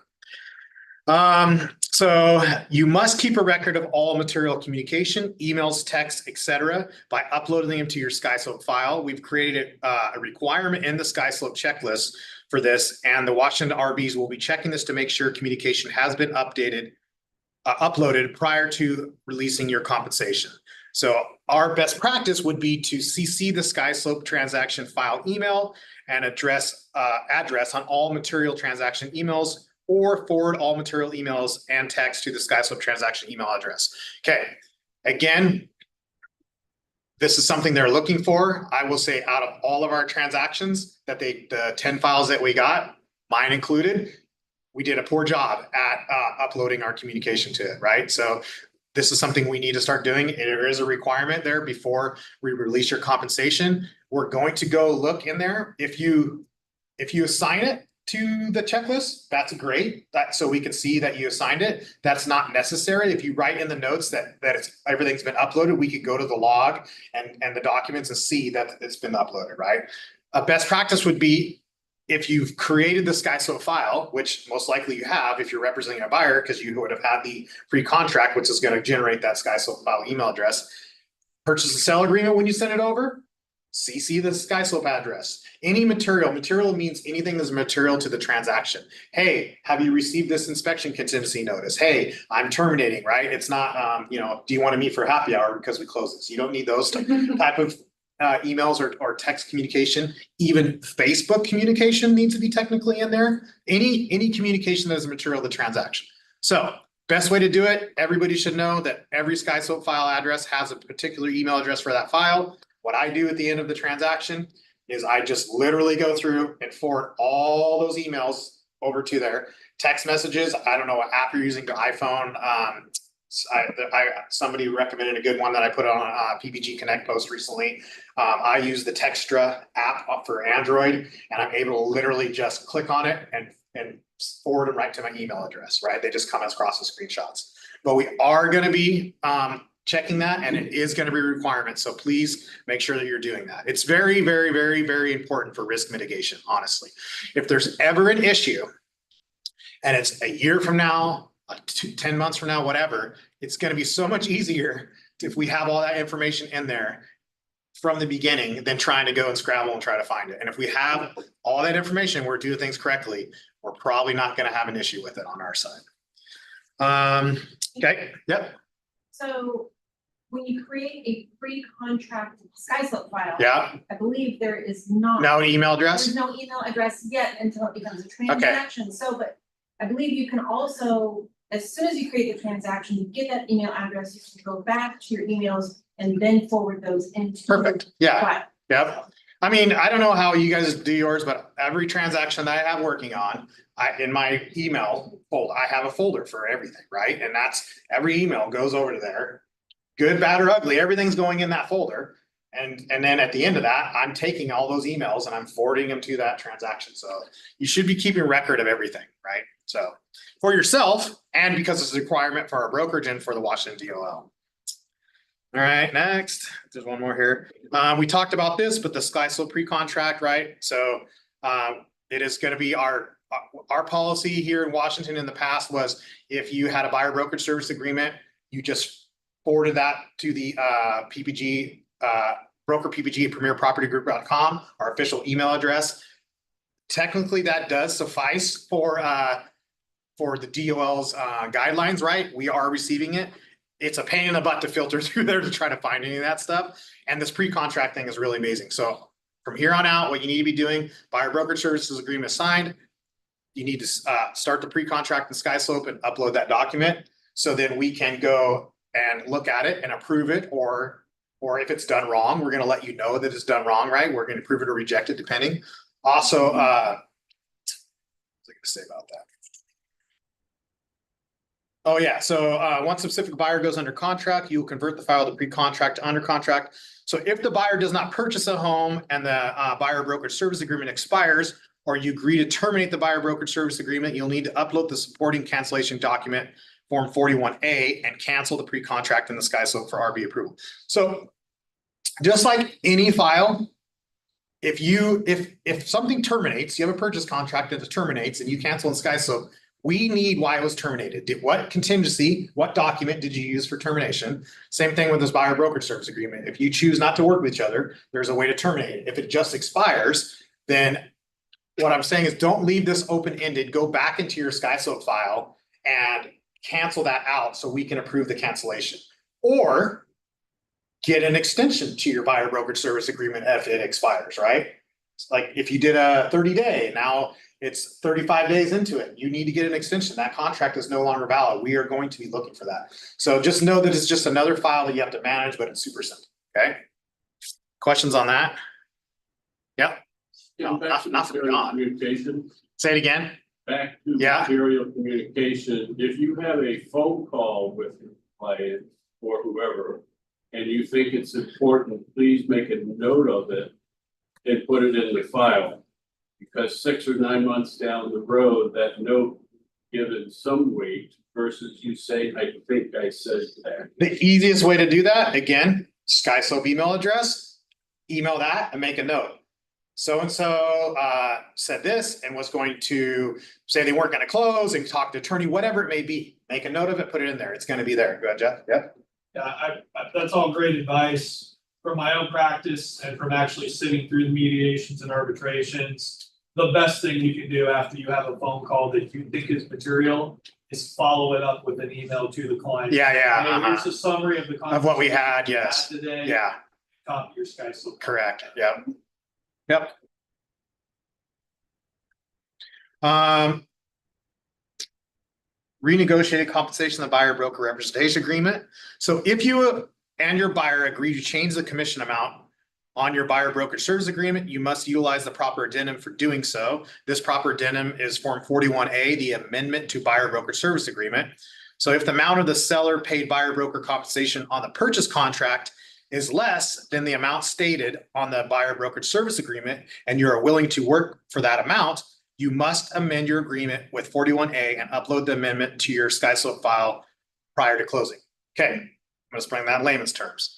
D: So you must keep a record of all material communication, emails, texts, etc. by uploading them to your SkySlope file. We've created a requirement in the SkySlope checklist for this, and the Washington RBs will be checking this to make sure communication has been uploaded prior to releasing your compensation. So our best practice would be to CC the SkySlope transaction file email and address on all material transaction emails, or forward all material emails and text to the SkySlope transaction email address. Okay, again, this is something they're looking for. I will say out of all of our transactions that the 10 files that we got, mine included, we did a poor job at uploading our communication to it, right? So this is something we need to start doing. There is a requirement there before we release your compensation. We're going to go look in there. If you assign it to the checklist, that's great. So we can see that you assigned it. That's not necessary. If you write in the notes that everything's been uploaded, we could go to the log and the documents and see that it's been uploaded, right? A best practice would be if you've created the SkySlope file, which most likely you have if you're representing a buyer, because you would have had the pre-contract, which is going to generate that SkySlope file email address. Purchase and sale agreement when you send it over, CC the SkySlope address. Any material means anything that's material to the transaction. Hey, have you received this inspection contingency notice? Hey, I'm terminating, right? It's not, do you want to meet for happy hour because we close this? You don't need those type of emails or text communication. Even Facebook communication needs to be technically in there. Any communication that is material to the transaction. So best way to do it, everybody should know that every SkySlope file address has a particular email address for that file. What I do at the end of the transaction is I just literally go through and forward all those emails over to their text messages. I don't know what app you're using, the iPhone. Somebody recommended a good one that I put on a PPG Connect post recently. I use the Textra app for Android, and I'm able to literally just click on it and forward them right to my email address, right? They just come across the screenshots. But we are going to be checking that, and it is going to be a requirement. So please make sure that you're doing that. It's very, very, very, very important for risk mitigation, honestly. If there's ever an issue and it's a year from now, 10 months from now, whatever, it's going to be so much easier if we have all that information in there from the beginning than trying to go and scramble and try to find it. And if we have all that information, we're doing things correctly, we're probably not going to have an issue with it on our side. Okay, yep.
F: So
J: when you create a pre-contract SkySlope file.
D: Yeah,
J: I believe there is not.
D: no email
J: There's
D: address?
J: no email address yet until it becomes a transaction, so, but I believe you can also, as soon as you create the transaction, you get that email address, you can go back to your emails and then forward those into.
D: Perfect, yeah.
J: File.
D: Yep. I mean, I don't know how you guys do yours, but every transaction that I have working on, in my email folder, I have a folder for everything, right? And that's, every email goes over to there. Good, bad, or ugly, everything's going in that folder. And then at the end of that, I'm taking all those emails and I'm forwarding them to that transaction. So you should be keeping record of everything, right? So for yourself, and because it's a requirement for our brokerage and for the Washington DOL. All right, next, there's one more here. We talked about this, but the SkySlope pre-contract, right? So it is gonna be our policy here in Washington in the past was if you had a buyer brokerage service agreement, you just forwarded that to the PPG, broker PPG at premierpropertygroup.com, our official email address. Technically, that does suffice for the DOL's guidelines, right? We are receiving it. It's a pain in the butt to filter through there to try to find any of that stuff. And this pre-contract thing is really amazing. So from here on out, what you need to be doing, buyer brokerage services agreement signed, you need to start the pre-contract in SkySlope and upload that document. So then we can go and look at it and approve it, or if it's done wrong, we're gonna let you know that it's done wrong, right? We're gonna approve it or reject it depending. Also, what's I gonna say about that? Oh, yeah, so once a specific buyer goes under contract, you will convert the file to pre-contract to under contract. So if the buyer does not purchase a home and the buyer brokerage service agreement expires, or you agree to terminate the buyer brokerage service agreement, you'll need to upload the supporting cancellation document, Form 41A, and cancel the pre-contract in the SkySlope for RB approval. So just like any file, if something terminates, you have a purchase contract that terminates and you cancel in SkySlope, we need why it was terminated. What contingency, what document did you use for termination? Same thing with this buyer brokerage service agreement. If you choose not to work with each other, there's a way to terminate it. If it just expires, then what I'm saying is don't leave this open-ended. Go back into your SkySlope file and cancel that out so we can approve the cancellation. Or get an extension to your buyer brokerage service agreement if it expires, right? It's like if you did a 30-day, now it's 35 days into it, you need to get an extension. That contract is no longer valid. We are going to be looking for that. So just know that it's just another file that you have to manage, but it's super simple, okay? Questions on that? Yep. No, not for John.
K: Communication,
D: Say it again.
K: back to
D: Yeah.
K: material communication, if you have a phone call with your client or whoever, and you think it's important, please make a note of it and put it in the file. Because 6 or 9 months down the road, that note given some weight versus you say, I think I said that.
D: The easiest way to do that, again, SkySlope email address, email that and make a note. So-and-so said this and was going to say they weren't gonna close and talk to attorney, whatever it may be. Make a note of it, put it in there. It's gonna be there. Go ahead, Jeff. Yep.
A: Yeah, that's all great advice from my own practice and from actually sitting through the mediations and arbitrations. The best thing you can do after you have a phone call that you think is material is follow it up with an email to the client.
D: Yeah, yeah,
A: Hey, here's a summary of the.
D: Of what we had,
A: conversation
D: yes.
A: Today.
D: Yeah,
A: Copy your SkySlope.
D: correct. Yep. Yep. Renegotiated compensation of the buyer broker representation agreement. So if you and your buyer agree to change the commission amount on your buyer brokerage service agreement, you must utilize the proper addendum for doing so. This proper addendum is Form 41A, the amendment to buyer brokerage service agreement. So if the amount of the seller paid buyer broker compensation on the purchase contract is less than the amount stated on the buyer brokerage service agreement, and you're willing to work for that amount, you must amend your agreement with 41A and upload the amendment to your SkySlope file prior to closing. Okay, I'm gonna explain that in layman's terms.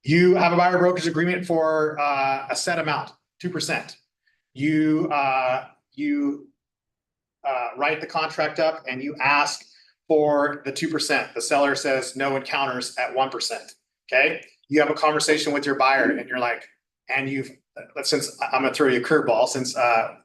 D: You have a buyer brokerage agreement for a set amount, 2%. You write the contract up and you ask for the 2%. The seller says no encounters at 1%. Okay, you have a conversation with your buyer and you're like, and since I'm gonna throw you a curveball, since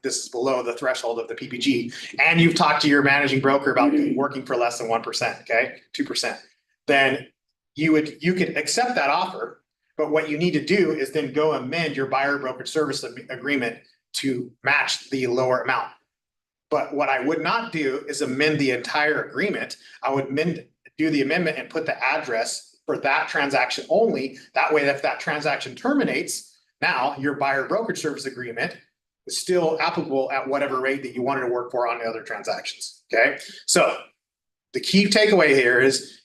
D: this is below the threshold of the PPG, and you've talked to your managing broker about working for less than 1%, okay, 2%, then you could accept that offer, but what you need to do is then go amend your buyer brokerage service agreement to match the lower amount. But what I would not do is amend the entire agreement. I would do the amendment and put the address for that transaction only. That way, if that transaction terminates, now your buyer brokerage service agreement is still applicable at whatever rate that you wanted to work for on the other transactions, okay? So the key takeaway here is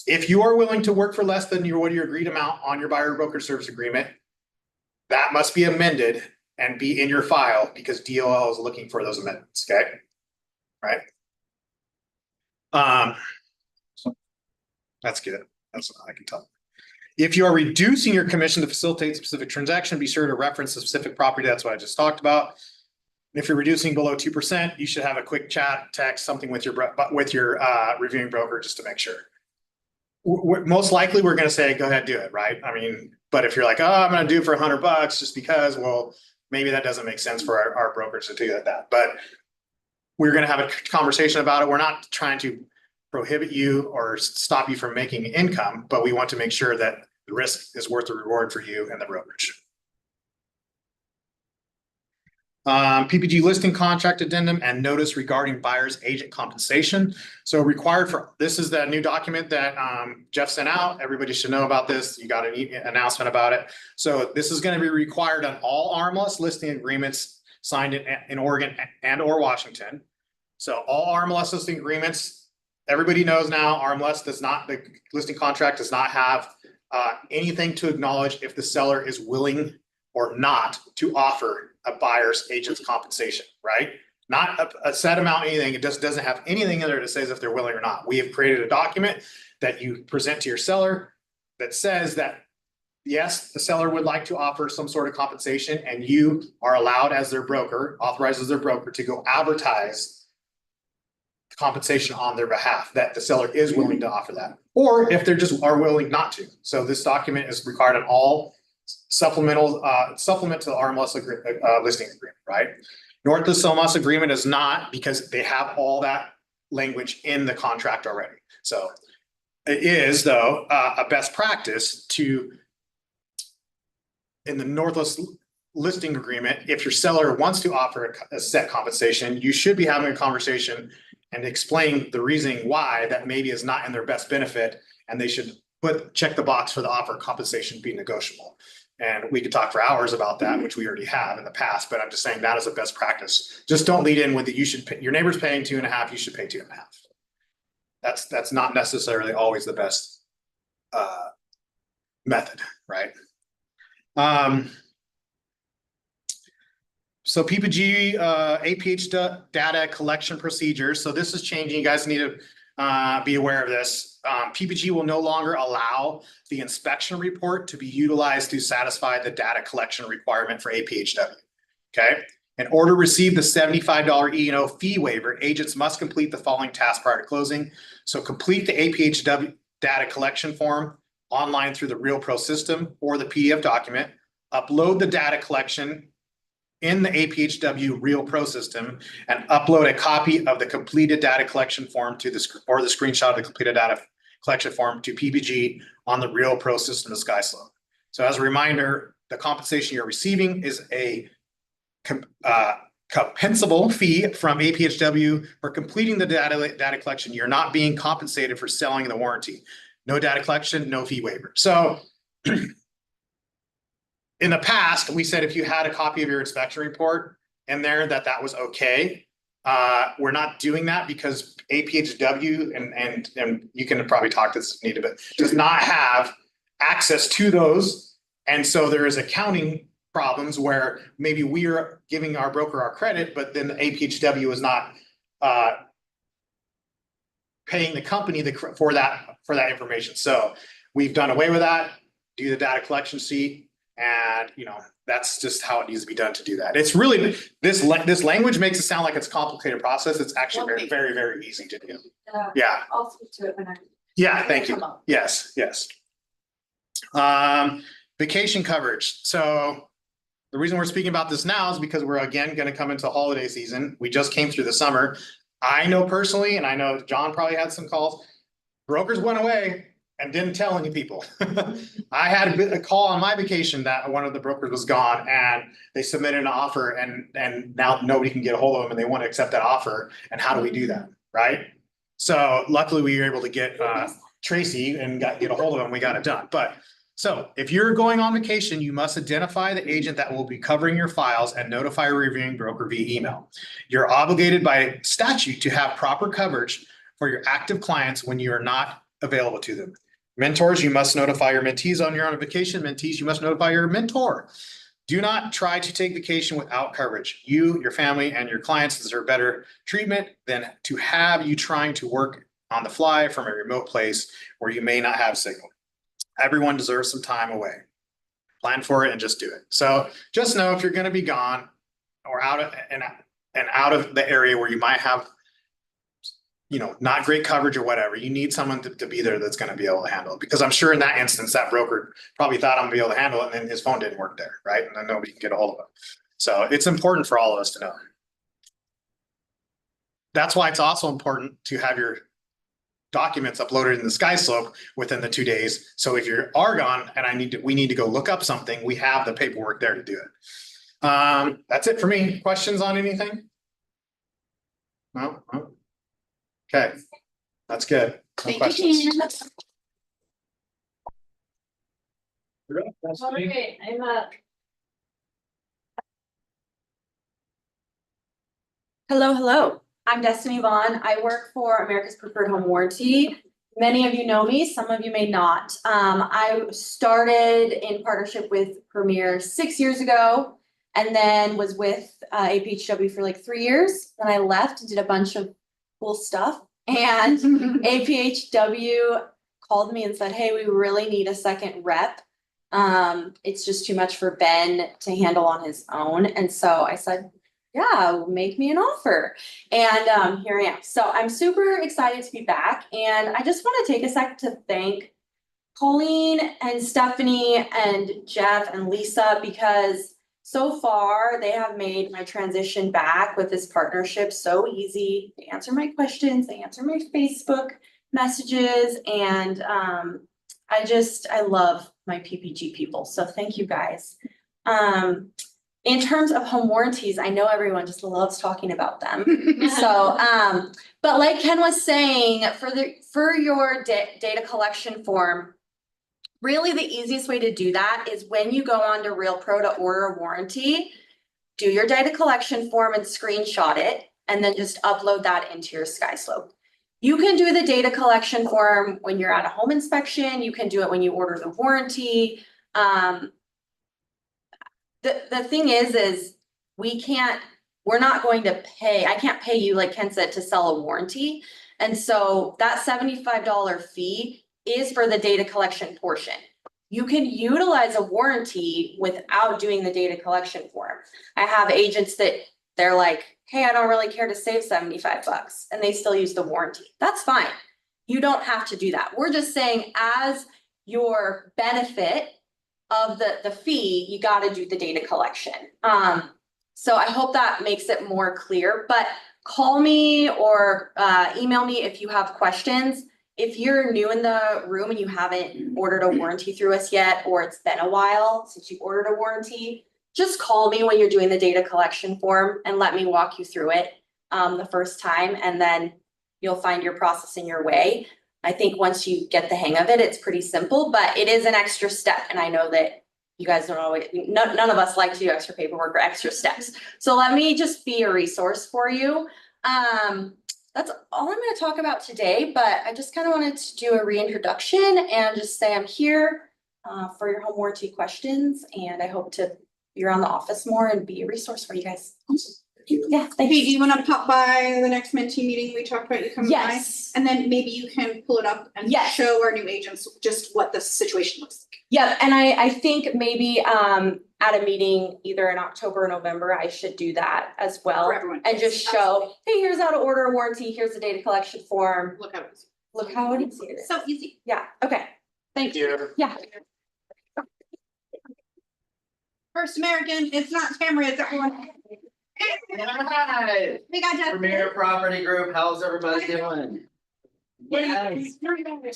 D: if you are willing to work for less than what your agreed amount on your buyer brokerage service agreement, that must be amended and be in your file because DOL is looking for those amendments, okay? Right? That's good. That's what I can tell. If you are reducing your commission to facilitate specific transaction, be sure to reference the specific property. That's what I just talked about. If you're reducing below 2%, you should have a quick chat, text, something with your reviewing broker just to make sure. Most likely, we're going to say, go ahead, do it, right? I mean, but if you're like, oh, I'm going to do it for $100 just because, well, maybe that doesn't make sense for our brokers to do that. But we're going to have a conversation about it. We're not trying to prohibit you or stop you from making income, but we want to make sure that the risk is worth the reward for you and the brokerage. PPG listing contract addendum and notice regarding buyer's agent compensation. So required for, this is that new document that Jeff sent out. Everybody should know about this. You got an announcement about it. So this is going to be required on all RMLS listing agreements signed in Oregon and or Washington. So all RMLS listing agreements, everybody knows now RMLS does not, the listing contract does not have anything to acknowledge if the seller is willing or not to offer a buyer's agent's compensation, right? Not a set amount, anything. It just doesn't have anything in there that says if they're willing or not. We have created a document that you present to your seller that says that, yes, the seller would like to offer some sort of compensation and you are allowed as their broker, authorized as their broker to go advertise compensation on their behalf, that the seller is willing to offer that. Or if they're just are willing not to. So this document is required on all supplement to the RMLS listing agreement, right? Northwest LMS agreement is not, because they have all that language in the contract already. So it is, though, a best practice to, in the Northwest listing agreement, if your seller wants to offer a set compensation, you should be having a conversation and explain the reasoning why that maybe is not in their best benefit, and they should check the box for the offer compensation be negotiable. And we could talk for hours about that, which we already have in the past, but I'm just saying that is a best practice. Just don't lead in with it. You should pay, your neighbor's paying 2.5, you should pay 2.5. That's not necessarily always the best method, right? So PPG APH data collection procedures. So this is changing. You guys need to be aware of this. PPG will no longer allow the inspection report to be utilized to satisfy the data collection requirement for APHW. Okay. In order to receive the $75 E&O fee waiver, agents must complete the following tasks prior to closing. So complete the APHW data collection form online through the RealPro system or the PDF document. Upload the data collection in the APHW RealPro system and upload a copy of the completed data collection form to the screenshot of the completed data collection form to PPG on the RealPro system of SkySlope. So as a reminder, the compensation you're receiving is a compensable fee from APHW for completing the data collection. You're not being compensated for selling the warranty. No data collection, no fee waiver. So in the past, we said if you had a copy of your inspection report in there, that was okay. We're not doing that because APHW and you can probably talk to this if needed, but does not have access to those. And so there is accounting problems where maybe we are giving our broker our credit, but then the APHW is not paying the company for that information. So we've done away with that, do the data collection sheet. And, you know, that's just how it needs to be done to do that. It's really, this language makes it sound like it's a complicated process. It's actually very, very, very easy to do. Yeah.
J: I'll speak to it when I.
D: Yeah, thank you. Yes, yes. Vacation coverage. So the reason we're speaking about this now is because we're again going to come into holiday season. We just came through the summer. I know personally, and I know John probably had some calls. Brokers went away and didn't tell any people. I had a call on my vacation that one of the brokers was gone and they submitted an offer and now nobody can get a hold of them and they want to accept that offer. And how do we do that, right? So luckily we were able to get Tracy and get a hold of him. We got it done. But so if you're going on vacation, you must identify the agent that will be covering your files and notify a reviewing broker via email. You're obligated by statute to have proper coverage for your active clients when you are not available to them. Mentors, you must notify your mentees on your own vacation. Mentees, you must notify your mentor. Do not try to take vacation without coverage. You, your family, and your clients deserve better treatment than to have you trying to work on the fly from a remote place where you may not have signal. Everyone deserves some time away. Plan for it and just do it. So just know if you're going to be gone or out of the area where you might have, not great coverage or whatever, you need someone to be there that's going to be able to handle it. Because I'm sure in that instance, that broker probably thought I'm gonna be able to handle it and then his phone didn't work there, right? And then nobody can get a hold of him. So it's important for all of us to know. That's why it's also important to have your documents uploaded in the SkySlope within the 2 days. So if you are gone and we need to go look up something, we have the paperwork there to do it. That's it for me. Questions on anything? No? Okay, that's good. No
C: Thank
D: questions.
C: you.
H: That's me.
J: I'm up.
L: Hello. I'm Destiny Vaughn. I work for America's Preferred Home Warranty. Many of you know me, some of you may not. I started in partnership with Premier 6 years ago and then was with APHW for like 3 years. Then I left and did a bunch of cool stuff. And APHW called me and said, hey, we really need a second rep. It's just too much for Ben to handle on his own. And so I said, yeah, make me an offer. And here I am. So I'm super excited to be back. And I just want to take a sec to thank Colleen and Stephanie and Jeff and Lisa, because so far they have made my transition back with this partnership so easy. They answer my questions, they answer my Facebook messages, and I love my PPG people. So thank you guys. In terms of home warranties, I know everyone just loves talking about them. So, but like Ken was saying, for your data collection form, really the easiest way to do that is when you go on to RealPro to order a warranty, do your data collection form and screenshot it, and then just upload that into your SkySlope. You can do the data collection form when you're at a home inspection. You can do it when you order the warranty. The thing is we're not going to pay, I can't pay you, like Ken said, to sell a warranty. And so that $75 fee is for the data collection portion. You can utilize a warranty without doing the data collection form. I have agents that they're like, hey, I don't really care to save $75 and they still use the warranty. That's fine. You don't have to do that. We're just saying as your benefit of the fee, you got to do the data collection. So I hope that makes it more clear, but call me or email me if you have questions. If you're new in the room and you haven't ordered a warranty through us yet, or it's been a while since you've ordered a warranty, just call me when you're doing the data collection form and let me walk you through it the first time, and then you'll find your process in your way. I think once you get the hang of it, it's pretty simple, but it is an extra step. And I know that you guys don't always, none of us like to do extra paperwork or extra steps. So let me just be a resource for you. That's all I'm going to talk about today, but I just kind of wanted to do a reintroduction and just say I'm here for your home warranty questions. And I hope to be around the office more and be a resource for you guys. Yeah, thank
C: Hey,
L: you.
C: do you want to pop by the next mentee meeting we talked about you coming by?
L: Yes.
C: And then maybe you can pull it up and
L: Yes.
C: show our new agents just what the situation looks like.
L: Yeah, and I think maybe at a meeting either in October or November, I should do that as well.
C: For everyone.
L: And just show, hey, here's how to order a warranty, here's the data collection form.
C: Look how easy.
L: Look how easy it is.
C: So easy.
L: Yeah, okay,
C: Thank you.
L: yeah.
C: First American, it's not Tamara, it's everyone.
M: Hi,
C: We got Jeff.
M: Premier Property Group, how's everybody doing?
A: Wait,
M: Yes.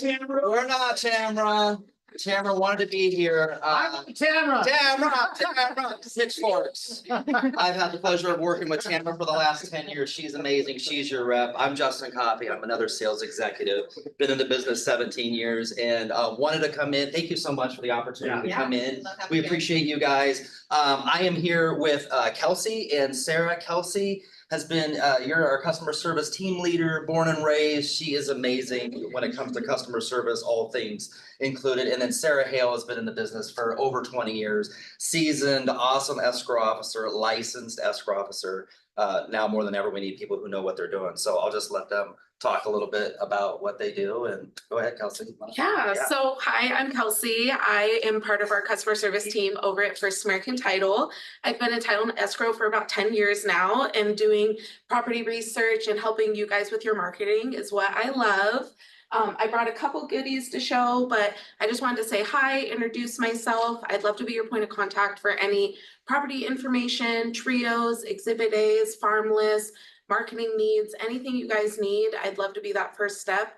A: Tamara.
M: We're not Tamara. Tamara wanted to be here.
D: Tamara.
M: Tamara, Six Forks. I've had the pleasure of working with Tamara for the last 10 years. She's amazing. She's your rep. I'm Justin Coffey. I'm another sales executive. Been in the business 17 years and wanted to come in. Thank you so much for the opportunity to come in. We appreciate you guys. I am here with Kelsey and Sarah. Kelsey has been, you're our customer service team leader, born and raised. She is amazing when it comes to customer service, all things included. And then Sarah Hale has been in the business for over 20 years, seasoned, awesome escrow officer, licensed escrow officer. Now more than ever, we need people who know what they're doing. So I'll just let them talk a little bit about what they do and go ahead, Kelsey.
N: So hi, I'm Kelsey. I am part of our customer service team over at First American Title. I've been in title and escrow for about 10 years now, and doing property research and helping you guys with your marketing is what I love. I brought a couple goodies to show, but I just wanted to say hi, introduce myself. I'd love to be your point of contact for any property information, trios, exhibit A's, farm lists, marketing needs, anything you guys need. I'd love to be that first step.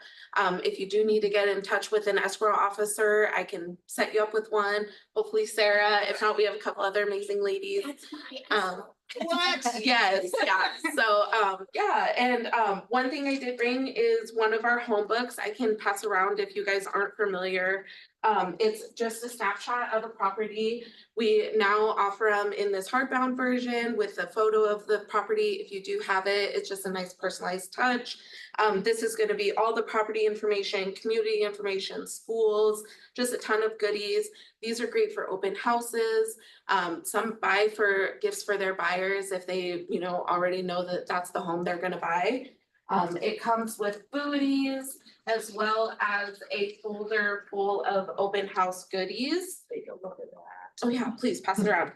N: If you do need to get in touch with an escrow officer, I can set you up with one. Hopefully Sarah, if not, we have a couple other amazing ladies. What? Yes, yeah. So, yeah, and one thing I did bring is one of our home books. I can pass around if you guys aren't familiar. It's just a snapshot of the property. We now offer them in this hardbound version with a photo of the property. If you do have it, it's just a nice personalized touch. This is going to be all the property information, community information, schools, just a ton of goodies. These are great for open houses. Some buy for gifts for their buyers if they, already know that that's the home they're going to buy. It comes with booties as well as a folder full of open house goodies. Take a look at that. Oh yeah, please pass it around.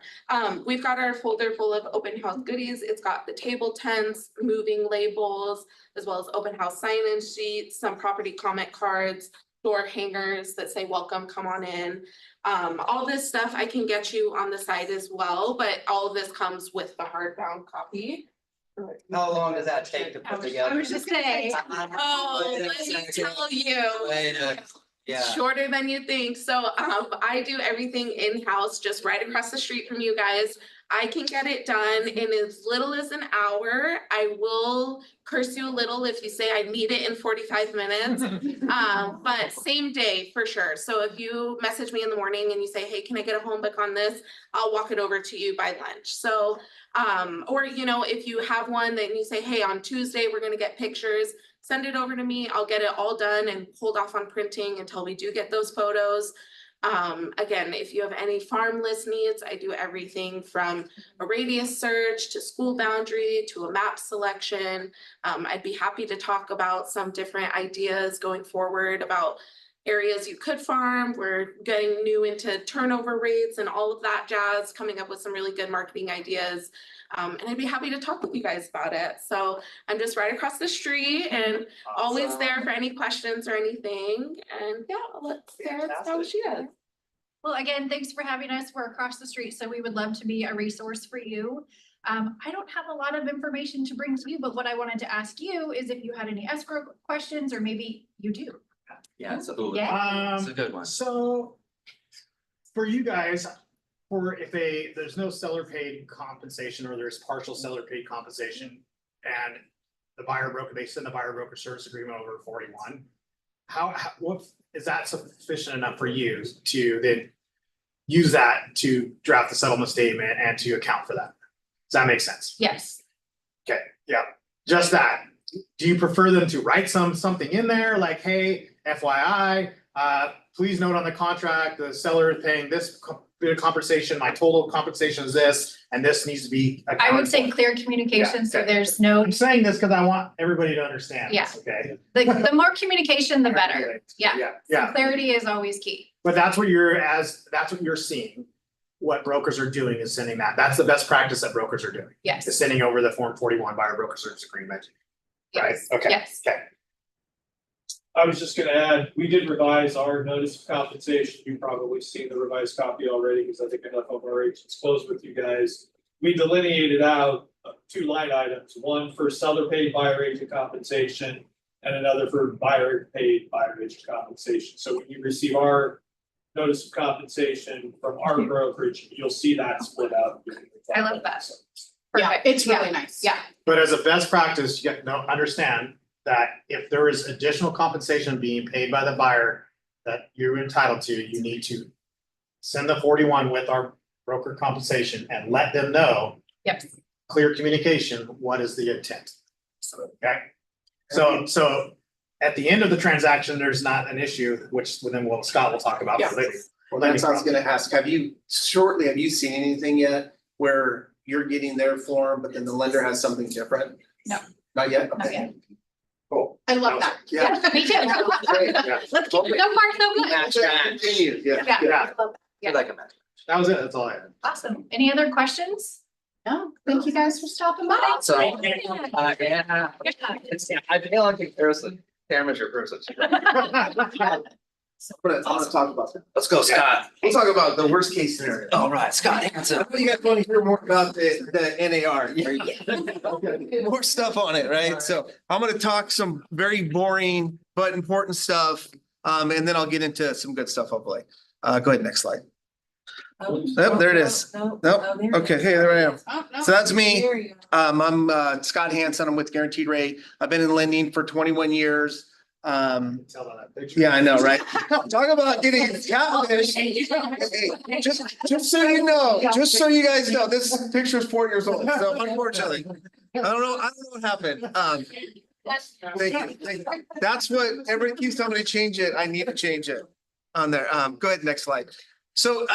N: We've got our folder full of open house goodies. It's got the table tents, moving labels, as well as open house sign-in sheets, some property comment cards, door hangers that say welcome, come on in. All this stuff I can get you on the site as well, but all of this comes with the hardbound copy.
M: How long does that take to put together?
C: I was just saying,
N: Let me tell you.
M: Yeah.
N: Shorter than you think. So I do everything in-house, just right across the street from you guys. I can get it done in as little as an hour. I will curse you a little if you say I need it in 45 minutes. But same day for sure. So if you message me in the morning and you say, hey, can I get a home book on this? I'll walk it over to you by lunch. So, or if you have one that you say, hey, on Tuesday, we're going to get pictures, send it over to me. I'll get it all done and hold off on printing until we do get those photos. Again, if you have any farm list needs, I do everything from a radius search to school boundary to a map selection. I'd be happy to talk about some different ideas going forward about areas you could farm. We're getting new into turnover rates and all of that jazz, coming up with some really good marketing ideas. And I'd be happy to talk with you guys about it. So I'm just right across the street and always there for any questions or anything. And yeah, let's Sarah know what she does.
C: Well, again, thanks for having us. We're across the street, so we would love to be a resource for you. I don't have a lot of information to bring to you, but what I wanted to ask you is if you had any escrow questions, or maybe you do.
M: Yeah, it's a good one.
C: Yeah.
M: It's a good one.
D: So for you guys, there's no seller paid compensation or there's partial seller paid compensation and they send the buyer broker service agreement over 41. What is that sufficient enough for you to then use that to draft the settlement statement and to account for that? Does that make sense?
C: Yes.
D: Okay, yeah, just that. Do you prefer them to write something in there like, hey, FYI, please note on the contract, the seller paying this bit of compensation, my total compensation is this, and this needs to be accounted
C: I would say
D: for.
C: clear communication, so
D: okay.
C: there's no,
D: I'm saying this because I want everybody to understand
C: Yeah.
D: this, okay?
C: the more communication, the better. Yeah.
D: Yeah,
C: So clarity is always key.
D: but that's what you're seeing. What brokers are doing is sending that. That's the best practice that brokers are doing.
C: Yes.
D: Is sending over the Form 41 buyer broker service agreement. Right,
C: Yes.
D: okay.
C: Yes.
D: Okay.
A: I was just gonna add, we did revise our notice of compensation. You've probably seen the revised copy already, because I think enough of our agents closed with you guys. We delineated out 2 line items, one for seller paid buyer agent compensation and another for buyer paid buyer agent compensation. So when you receive our notice of compensation from our brokerage, you'll see that split out.
C: I love that.
B: Yeah,
C: Perfect.
B: it's really
C: Yeah.
B: nice.
C: Yeah,
D: But as a best practice, you understand that if there is additional compensation being paid by the buyer that you're entitled to, you need to send the 41 with our broker compensation and let them know,
C: yes.
D: clear communication, what is the intent. Okay? So at the end of the transaction, there's not an issue, which then Scott will talk about
I: Yeah.
D: later.
I: Well, that's what I was gonna ask. Have you seen anything yet where you're getting their form, but then the lender has something different?
C: No.
I: Not yet?
C: Not
I: Okay.
C: yet.
I: Cool.
B: I love that.
I: Yeah.
C: Me too.
I: Great, yeah.
C: Let's keep it so far, so good.
M: Match, match.
I: Continue, yeah.
D: Yeah,
M: You're like a match.
D: that was it. That's all I had.
C: Awesome. Any other questions?
B: No, thank you guys for stopping by.
M: So,
C: Yeah.
M: yeah, I feel like a person, amateur person.
I: I wanna talk about that.
M: Let's go, Scott.
I: We'll talk about the worst case scenario.
M: All right, Scott Hanson.
I: I know you guys wanna hear more about the NAR. More stuff on it, right? So I'm gonna talk some very boring but important stuff. And then I'll get into some good stuff hopefully. Go ahead, next slide.
F: Oh,
I: there it is.
F: Nope.
I: Nope.
F: Oh, there it
I: Okay,
F: is.
I: hey, there I am.
B: Oh, no.
I: So that's me.
F: There you go.
I: I'm Scott Hanson. I'm with Guaranteed Rate. I've been in lending for 21 years.
D: Tell on that picture.
I: Yeah, I know, right? Talk about getting catfish. Hey, just so you know, just so you guys know, this picture is 4 years old, so unfortunately, I don't know what happened. Thank you. That's what, everybody keeps telling me to change it. I need to change it on there. Go ahead, next slide. So,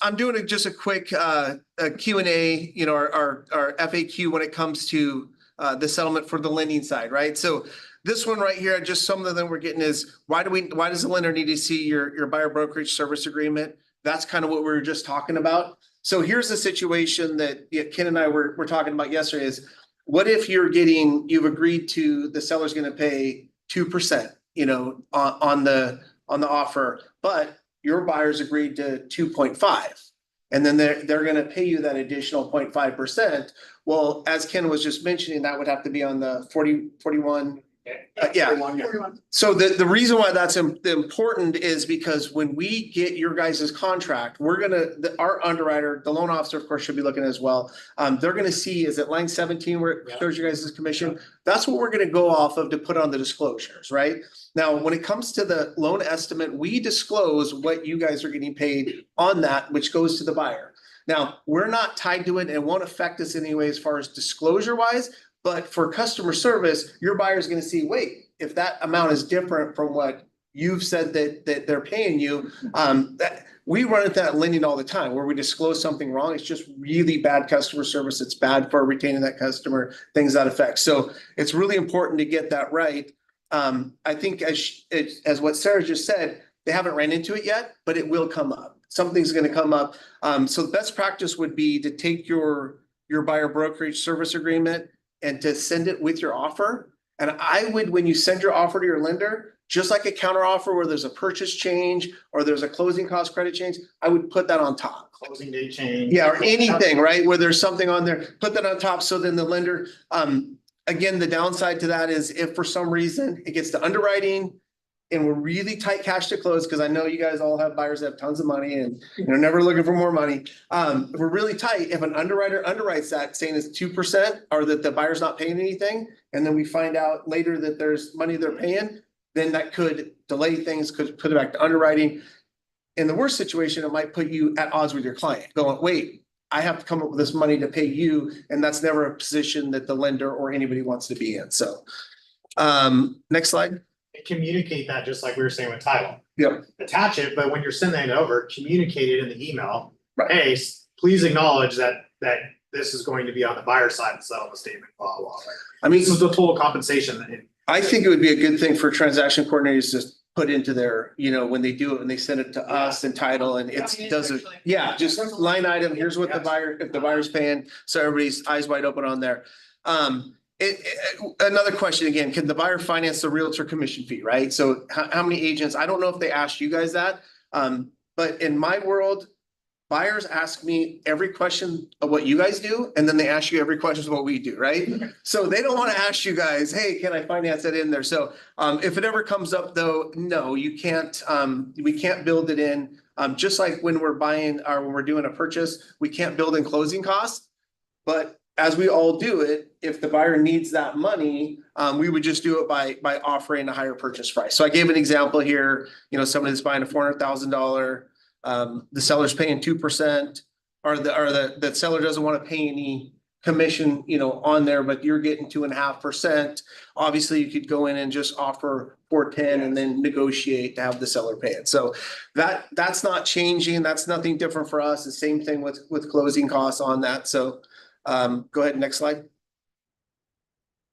I: I'm doing a quick Q&A, our FAQ when it comes to the settlement for the lending side, right? So this one right here, just some of them we're getting is, why does the lender need to see your buyer brokerage service agreement? That's kind of what we were just talking about. So here's the situation that Ken and I were talking about yesterday is, what if you've agreed to, the seller's gonna pay 2%, on the offer, but your buyer's agreed to 2.5. And then they're gonna pay you that additional 0.5%. Well, as Ken was just mentioning, that would have to be on the 41. Yeah.
B: 41.
I: So the reason why that's important is because when we get your guys' contract, our underwriter, the loan officer, of course, should be looking as well. They're gonna see, is it line 17 where it shows you guys' commission? That's what we're gonna go off of to put on the disclosures, right? Now, when it comes to the loan estimate, we disclose what you guys are getting paid on that, which goes to the buyer. Now, we're not tied to it and won't affect us in any way as far as disclosure wise. But for customer service, your buyer's gonna see, wait, if that amount is different from what you've said that they're paying you, that we run into that lending all the time where we disclose something wrong. It's just really bad customer service. It's bad for retaining that customer, things that affect. So it's really important to get that right. I think as what Sarah just said, they haven't ran into it yet, but it will come up. Something's gonna come up. So the best practice would be to take your buyer brokerage service agreement and to send it with your offer. And I would, when you send your offer to your lender, just like a counter offer where there's a purchase change or there's a closing cost credit change, I would put that on top.
D: Closing date change.
I: Yeah, or anything, right? Where there's something on there, put that on top. So then the lender, again, the downside to that is if for some reason it gets to underwriting and we're really tight cash to close, because I know you guys all have buyers that have tons of money and they're never looking for more money. If we're really tight, if an underwriter underwrites that saying it's 2% or that the buyer's not paying anything, and then we find out later that there's money they're paying, then that could delay things, could put it back to underwriting. In the worst situation, it might put you at odds with your client going, wait, I have to come up with this money to pay you. And that's never a position that the lender or anybody wants to be in. So next slide.
D: Communicate that just like we were saying with title.
I: Yep.
D: Attach it, but when you're sending it over, communicate it in the email.
I: Right.
D: Hey, please acknowledge that this is going to be on the buyer side of the settlement statement, blah, blah, blah.
I: I mean,
D: This is the total compensation.
I: I think it would be a good thing for transaction coordinators to put into their, when they do it and they send it to us and title and it doesn't, just line item, here's what the buyer, if the buyer's paying, so everybody's eyes wide open on there. Another question again, can the buyer finance the realtor commission fee, right? So how many agents, I don't know if they asked you guys that, but in my world, buyers ask me every question of what you guys do, and then they ask you every question of what we do, right? So they don't want to ask you guys, hey, can I finance that in there? So if it ever comes up though, no, you can't, we can't build it in. Just like when we're buying or when we're doing a purchase, we can't build in closing costs. But as we all do it, if the buyer needs that money, we would just do it by offering a higher purchase price. So I gave an example here, somebody that's buying a $400,000, the seller's paying 2%, or the seller doesn't want to pay any commission, on there, but you're getting 2.5%. Obviously, you could go in and just offer 410 and then negotiate to have the seller pay it. So that's not changing. That's nothing different for us. The same thing with closing costs on that. So go ahead, next slide.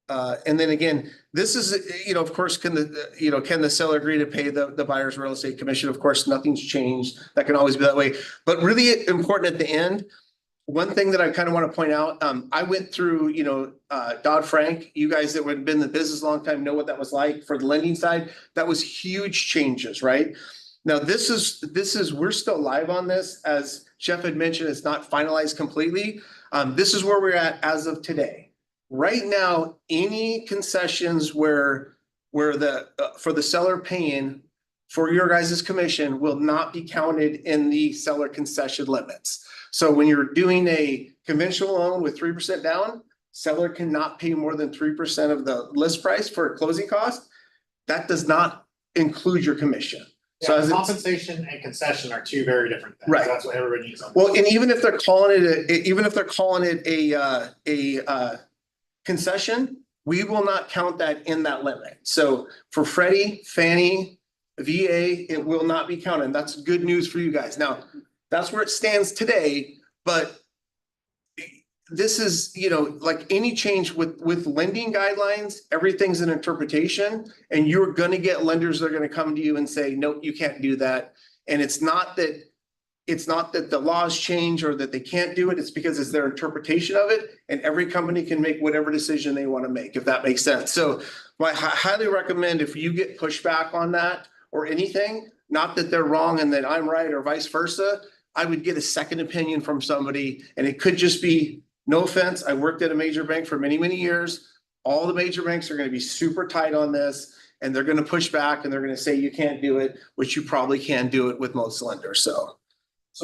I: And then again, this is, of course, can the seller agree to pay the buyer's real estate commission? Of course, nothing's changed. That can always be that way. But really important at the end, one thing that I kind of want to point out, I went through, Dodd-Frank. You guys that would have been in the business a long time know what that was like for the lending side. That was huge changes, right? Now, this is, we're still live on this. As Jeff had mentioned, it's not finalized completely. This is where we're at as of today. Right now, any concessions where the for the seller paying for your guys' commission will not be counted in the seller concession limits. So when you're doing a conventional loan with 3% down, seller cannot pay more than 3% of the list price for a closing cost. That does not include your commission. So
D: Yeah,
I: as it's-
D: compensation and concession are two very different things.
I: Right.
D: That's what everybody needs.
I: Well, and even if they're calling it a concession, we will not count that in that limit. So for Freddie, Fannie, VA, it will not be counted. That's good news for you guys. Now, that's where it stands today, but this is, like any change with lending guidelines, everything's an interpretation, and you're gonna get lenders that are gonna come to you and say, no, you can't do that. And it's not that the laws change or that they can't do it. It's because it's their interpretation of it, and every company can make whatever decision they want to make, if that makes sense. So I highly recommend if you get pushback on that or anything, not that they're wrong and that I'm right or vice versa, I would get a second opinion from somebody, and it could just be, no offense, I worked at a major bank for many, many years. All the major banks are going to be super tight on this, and they're going to push back and they're going to say you can't do it, which you probably can do it with most lenders. So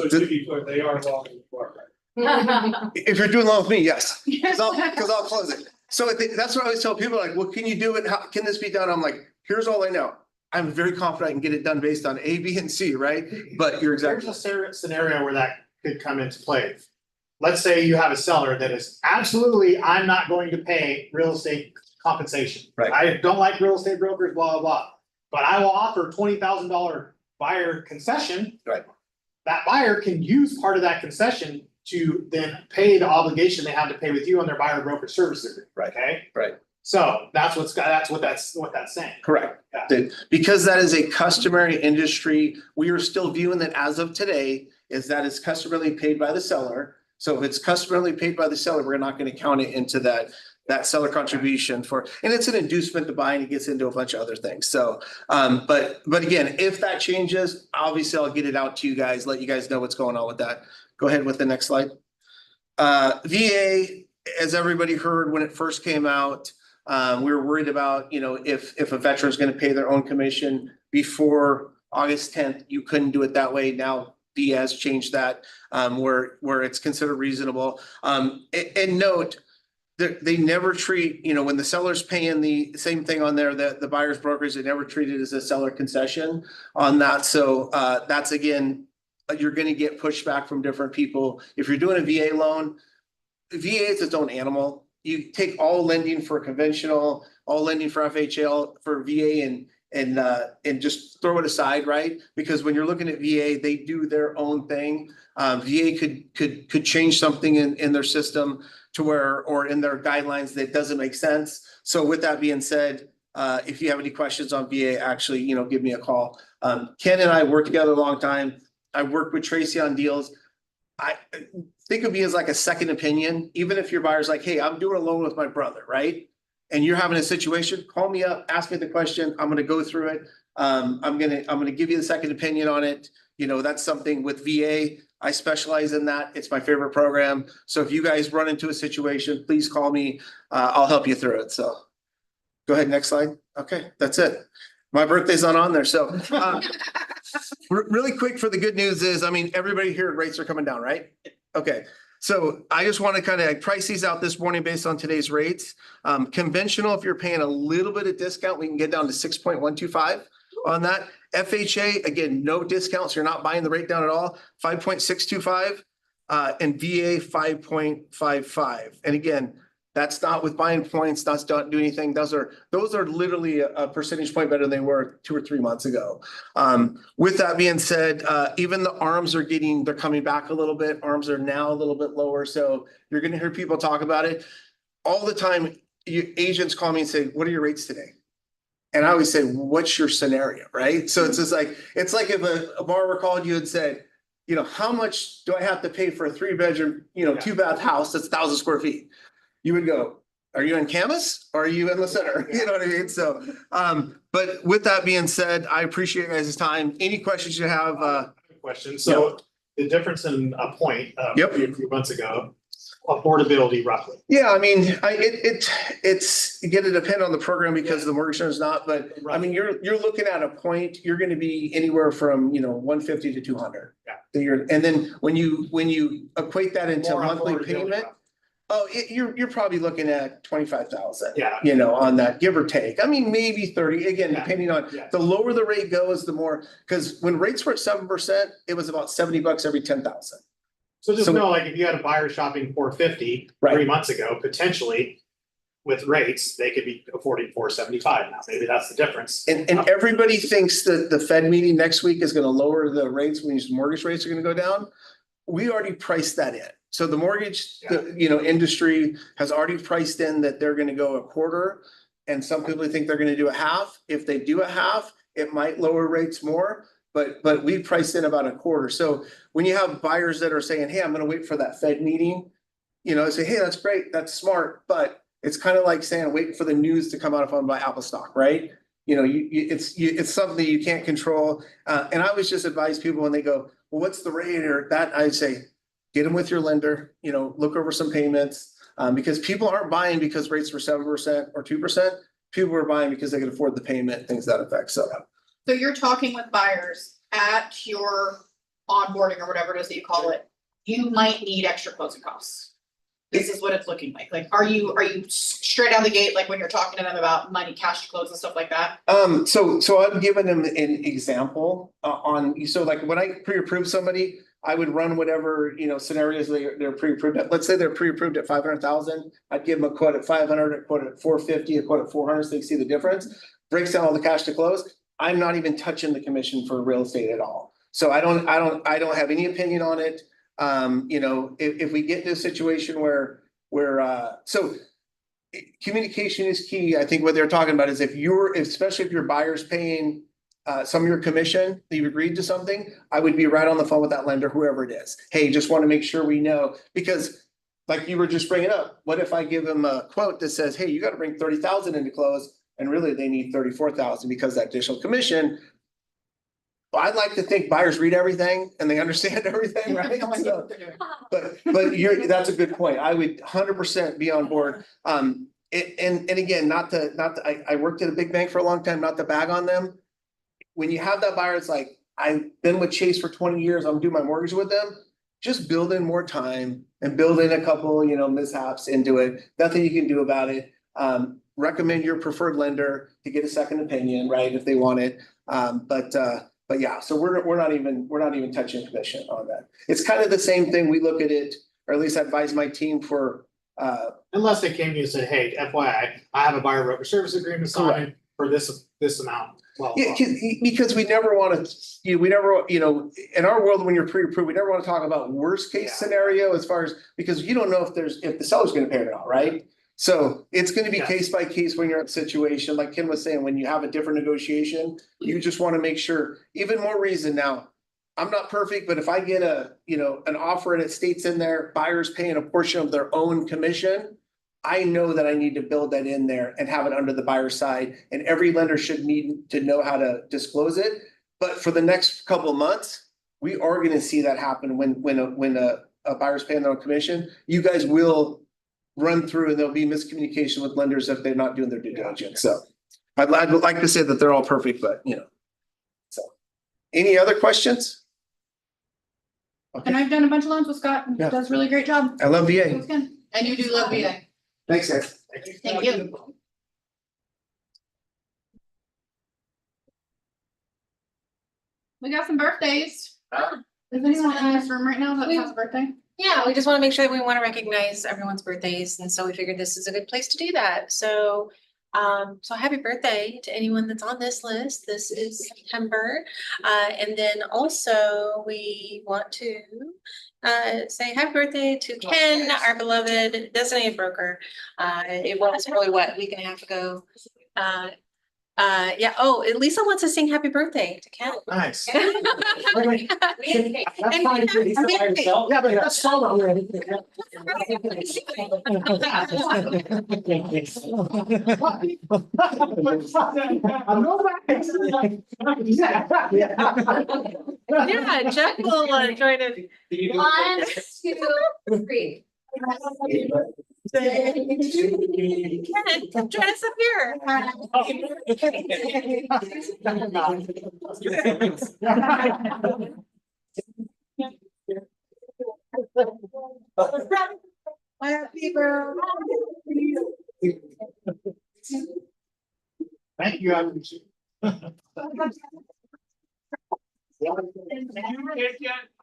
A: to be clear, they are wrong in the court, right?
I: if you're doing loan with me, yes, because I'll close it. So that's what I always tell people, like, well, can you do it? How can this be done? I'm like, here's all I know. I'm very confident I can get it done based on A, B, and C, right? But you're exactly.
D: There's a scenario where that could come into play. Let's say you have a seller that is absolutely, I'm not going to pay real estate compensation.
I: Right.
D: I don't like real estate brokers, blah, blah, blah. But I will offer $20,000 buyer concession.
I: Right.
D: That buyer can use part of that concession to then pay the obligation they have to pay with you on their buyer broker service agreement.
I: Right.
D: Okay?
I: Right.
D: So that's what that's saying.
I: Correct.
D: Yeah.
I: Because that is a customary industry, we are still viewing that as of today, is that it's customarily paid by the seller. So if it's customarily paid by the seller, we're not going to count it into that seller contribution and it's an inducement to buy, and it gets into a bunch of other things. So, but again, if that changes, obviously I'll get it out to you guys, let you guys know what's going on with that. Go ahead with the next slide. VA, as everybody heard when it first came out, we were worried about, if a veteran is going to pay their own commission before August 10th, you couldn't do it that way. Now VA has changed that, where it's considered reasonable. And note, they never treat, when the seller's paying the same thing on there, the buyer's brokers, they never treat it as a seller concession on that. So that's, again, you're going to get pushback from different people. If you're doing a VA loan, VA is its own animal. You take all lending for conventional, all lending for FHL, for VA, and just throw it aside, right? Because when you're looking at VA, they do their own thing. VA could change something in their system to where, or in their guidelines, that doesn't make sense. So with that being said, if you have any questions on VA, actually, give me a call. Ken and I worked together a long time. I worked with Tracy on deals. I think of me as like a second opinion, even if your buyer's like, hey, I'm doing a loan with my brother, right? And you're having a situation, call me up, ask me the question. I'm going to go through it. I'm going to give you the second opinion on it. That's something with VA. I specialize in that. It's my favorite program. So if you guys run into a situation, please call me. I'll help you through it. So go ahead, next slide. Okay, that's it. My birthday's not on there, so really quick for the good news is, I mean, everybody here, rates are coming down, right? Okay, so I just want to kind of price these out this morning based on today's rates. Conventional, if you're paying a little bit of discount, we can get down to 6.125 on that. FHA, again, no discounts. You're not buying the rate down at all, 5.625, and VA 5.55. And again, that's not with buying points, that's not doing anything. Those are literally a percentage point better than they were 2 or 3 months ago. With that being said, even the ARMs they're coming back a little bit. ARMs are now a little bit lower. So you're going to hear people talk about it all the time. Agents call me and say, what are your rates today? And I always say, what's your scenario, right? So it's just like, it's like if a borrower called you and said, you know, how much do I have to pay for a 3-bedroom, 2-bath house that's 1,000 square feet? You would go, are you in Camas or are you in the center? You know what I mean? So, but with that being said, I appreciate you guys' time. Any questions you have?
D: Question. So the difference in a point,
I: Yep.
D: a few months ago, affordability roughly.
I: Yeah, I mean, it's gonna depend on the program because the mortgage is not, but I mean, you're looking at a point, you're gonna be anywhere from, 150 to 200.
D: Yeah.
I: And then when you equate that into
D: More
I: monthly
D: affordability,
I: payment,
D: roughly.
I: you're probably looking at 25,000.
D: Yeah.
I: On that, give or take. I mean, maybe 30, again,
D: Yeah.
I: depending on,
D: Yeah.
I: the lower the rate goes, the more, because when rates were at 7%, it was about $70 every 10,000.
D: So just
I: So-
D: know, like, if you had a buyer shopping 450
I: Right.
D: 3 months ago, potentially with rates, they could be affording 475 now. Maybe that's the difference.
I: And everybody thinks that the Fed meeting next week is gonna lower the rates, when mortgage rates are gonna go down. We already priced that in. So the mortgage, industry has already priced in that they're gonna go a quarter. And some people think they're gonna do a half. If they do a half, it might lower rates more, but we priced in about a quarter. So when you have buyers that are saying, hey, I'm gonna wait for that Fed meeting, say, hey, that's great, that's smart, but it's kind of like saying, waiting for the news to come out if I'm buy Apple stock, right? It's something you can't control. And I always just advise people when they go, well, what's the rate or that? I'd say, get them with your lender, look over some payments. Because people aren't buying because rates were 7% or 2%. People are buying because they can afford the payment, things that affect. So
C: you're talking with buyers at your onboarding or whatever it is that you call it, you might need extra closing costs. This is what it's looking like. Like, are you straight out the gate, like when you're talking to them about money, cash to close and stuff like that?
I: So I'm giving them an example so like when I pre-approve somebody, I would run whatever, scenarios they're pre-approved at. Let's say they're pre-approved at 500,000. I'd give them a quote at 500, a quote at 450, a quote at 400, so they see the difference. Breaks down all the cash to close. I'm not even touching the commission for real estate at all. So I don't have any opinion on it. If we get into a situation where communication is key. I think what they're talking about is especially if your buyer's paying some of your commission, you've agreed to something, I would be right on the phone with that lender, whoever it is. Hey, just want to make sure we know, because like you were just bringing up, what if I give them a quote that says, hey, you got to bring 30,000 into close, and really they need 34,000 because that additional commission. Well, I'd like to think buyers read everything and they understand everything, right? So, but that's a good point. I would 100% be on board. And again, I worked at a big bank for a long time, not to bag on them. When you have that buyer, it's like, I've been with Chase for 20 years, I'm doing my mortgage with them. Just build in more time and build in a couple, mishaps into it. Nothing you can do about it. Recommend your preferred lender to get a second opinion, right? If they want it. But yeah, so we're not even touching commission on that. It's kind of the same thing. We look at it, or at least I advise my team for.
D: Unless they came to you and said, hey, FYI, I have a buyer broker service agreement signed for this amount. Well,
I: Yeah, because we never want to, in our world, when you're pre-approved, we never want to talk about worst case scenario as far as, because you don't know if the seller's going to pay it or not, right? So it's going to be case by case when you're in a situation, like Kim was saying, when you have a different negotiation, you just want to make sure, even more reason now, I'm not perfect, but if I get an offer and it states in there, buyers paying a portion of their own commission, I know that I need to build that in there and have it under the buyer's side, and every lender should need to know how to disclose it. But for the next couple of months, we are gonna see that happen when a buyer's paying their own commission. You guys will run through and there'll be miscommunication with lenders if they're not doing their due diligence, so. I'd like to say that they're all perfect, but you know. So, any other questions?
C: And I've done a bunch of loans with Scott, and he
I: Yeah.
C: does a really great job.
I: I love
C: It
I: VA.
C: was good. And you do love VA.
I: Thanks, guys.
C: Thank you. We got some birthdays. Is anyone in this room right now that has a birthday?
F: Yeah, we just want to make sure that we want to recognize everyone's birthdays, and so we figured this is a good place to do that. So happy birthday to anyone that's on this list. This is September. And then also we want to say happy birthday to Ken, our beloved designated broker. It was probably what, a week and a half ago. Yeah, oh, and Lisa wants to sing happy birthday to Ken.
D: Nice.
F: And we have-
D: Yeah, but that's so already.
F: Yeah, Jeff will join in.
L: 1, 2, 3.
F: Ken, come join us up here. Happy birthday.
D: Thank you.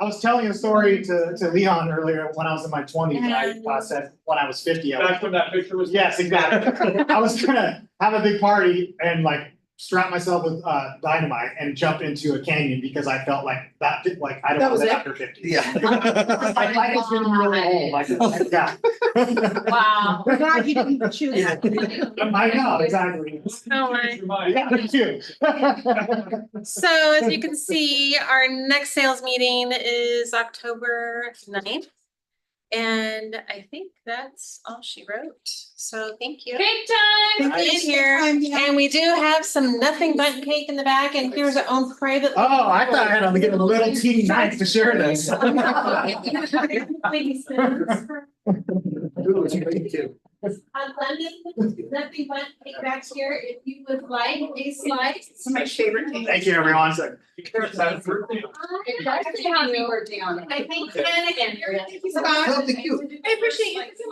D: I was telling a story to Leon earlier when I was in my twenties. I said when I was 50.
A: Back when that picture was.
D: Yes, exactly. I was gonna have a big party and like strap myself with dynamite and jump into a canyon because I felt like I don't
B: That was
D: live
B: it?
D: after 50.
M: Yeah.
D: My life is getting really old. Like, yeah.
C: Wow. We're glad you didn't choose.
D: I know, exactly.
F: Oh my.
D: Yeah, me too.
F: So as you can see, our next sales meeting is October 9th. And I think that's all she wrote. So thank you.
L: Cake time.
F: For being here. And we do have some nothing but cake in the back, and here's our own private.
D: Oh, I thought I had to get a little teeny knife to share this.
J: Unlimited, nothing but cake back here. If you would like a slice.
B: It's my favorite thing.
D: Thank you, everyone. So-
B: Happy birthday on it.
J: I think Ken and.
B: Thank you so much.
I: Thank you.
J: I appreciate you.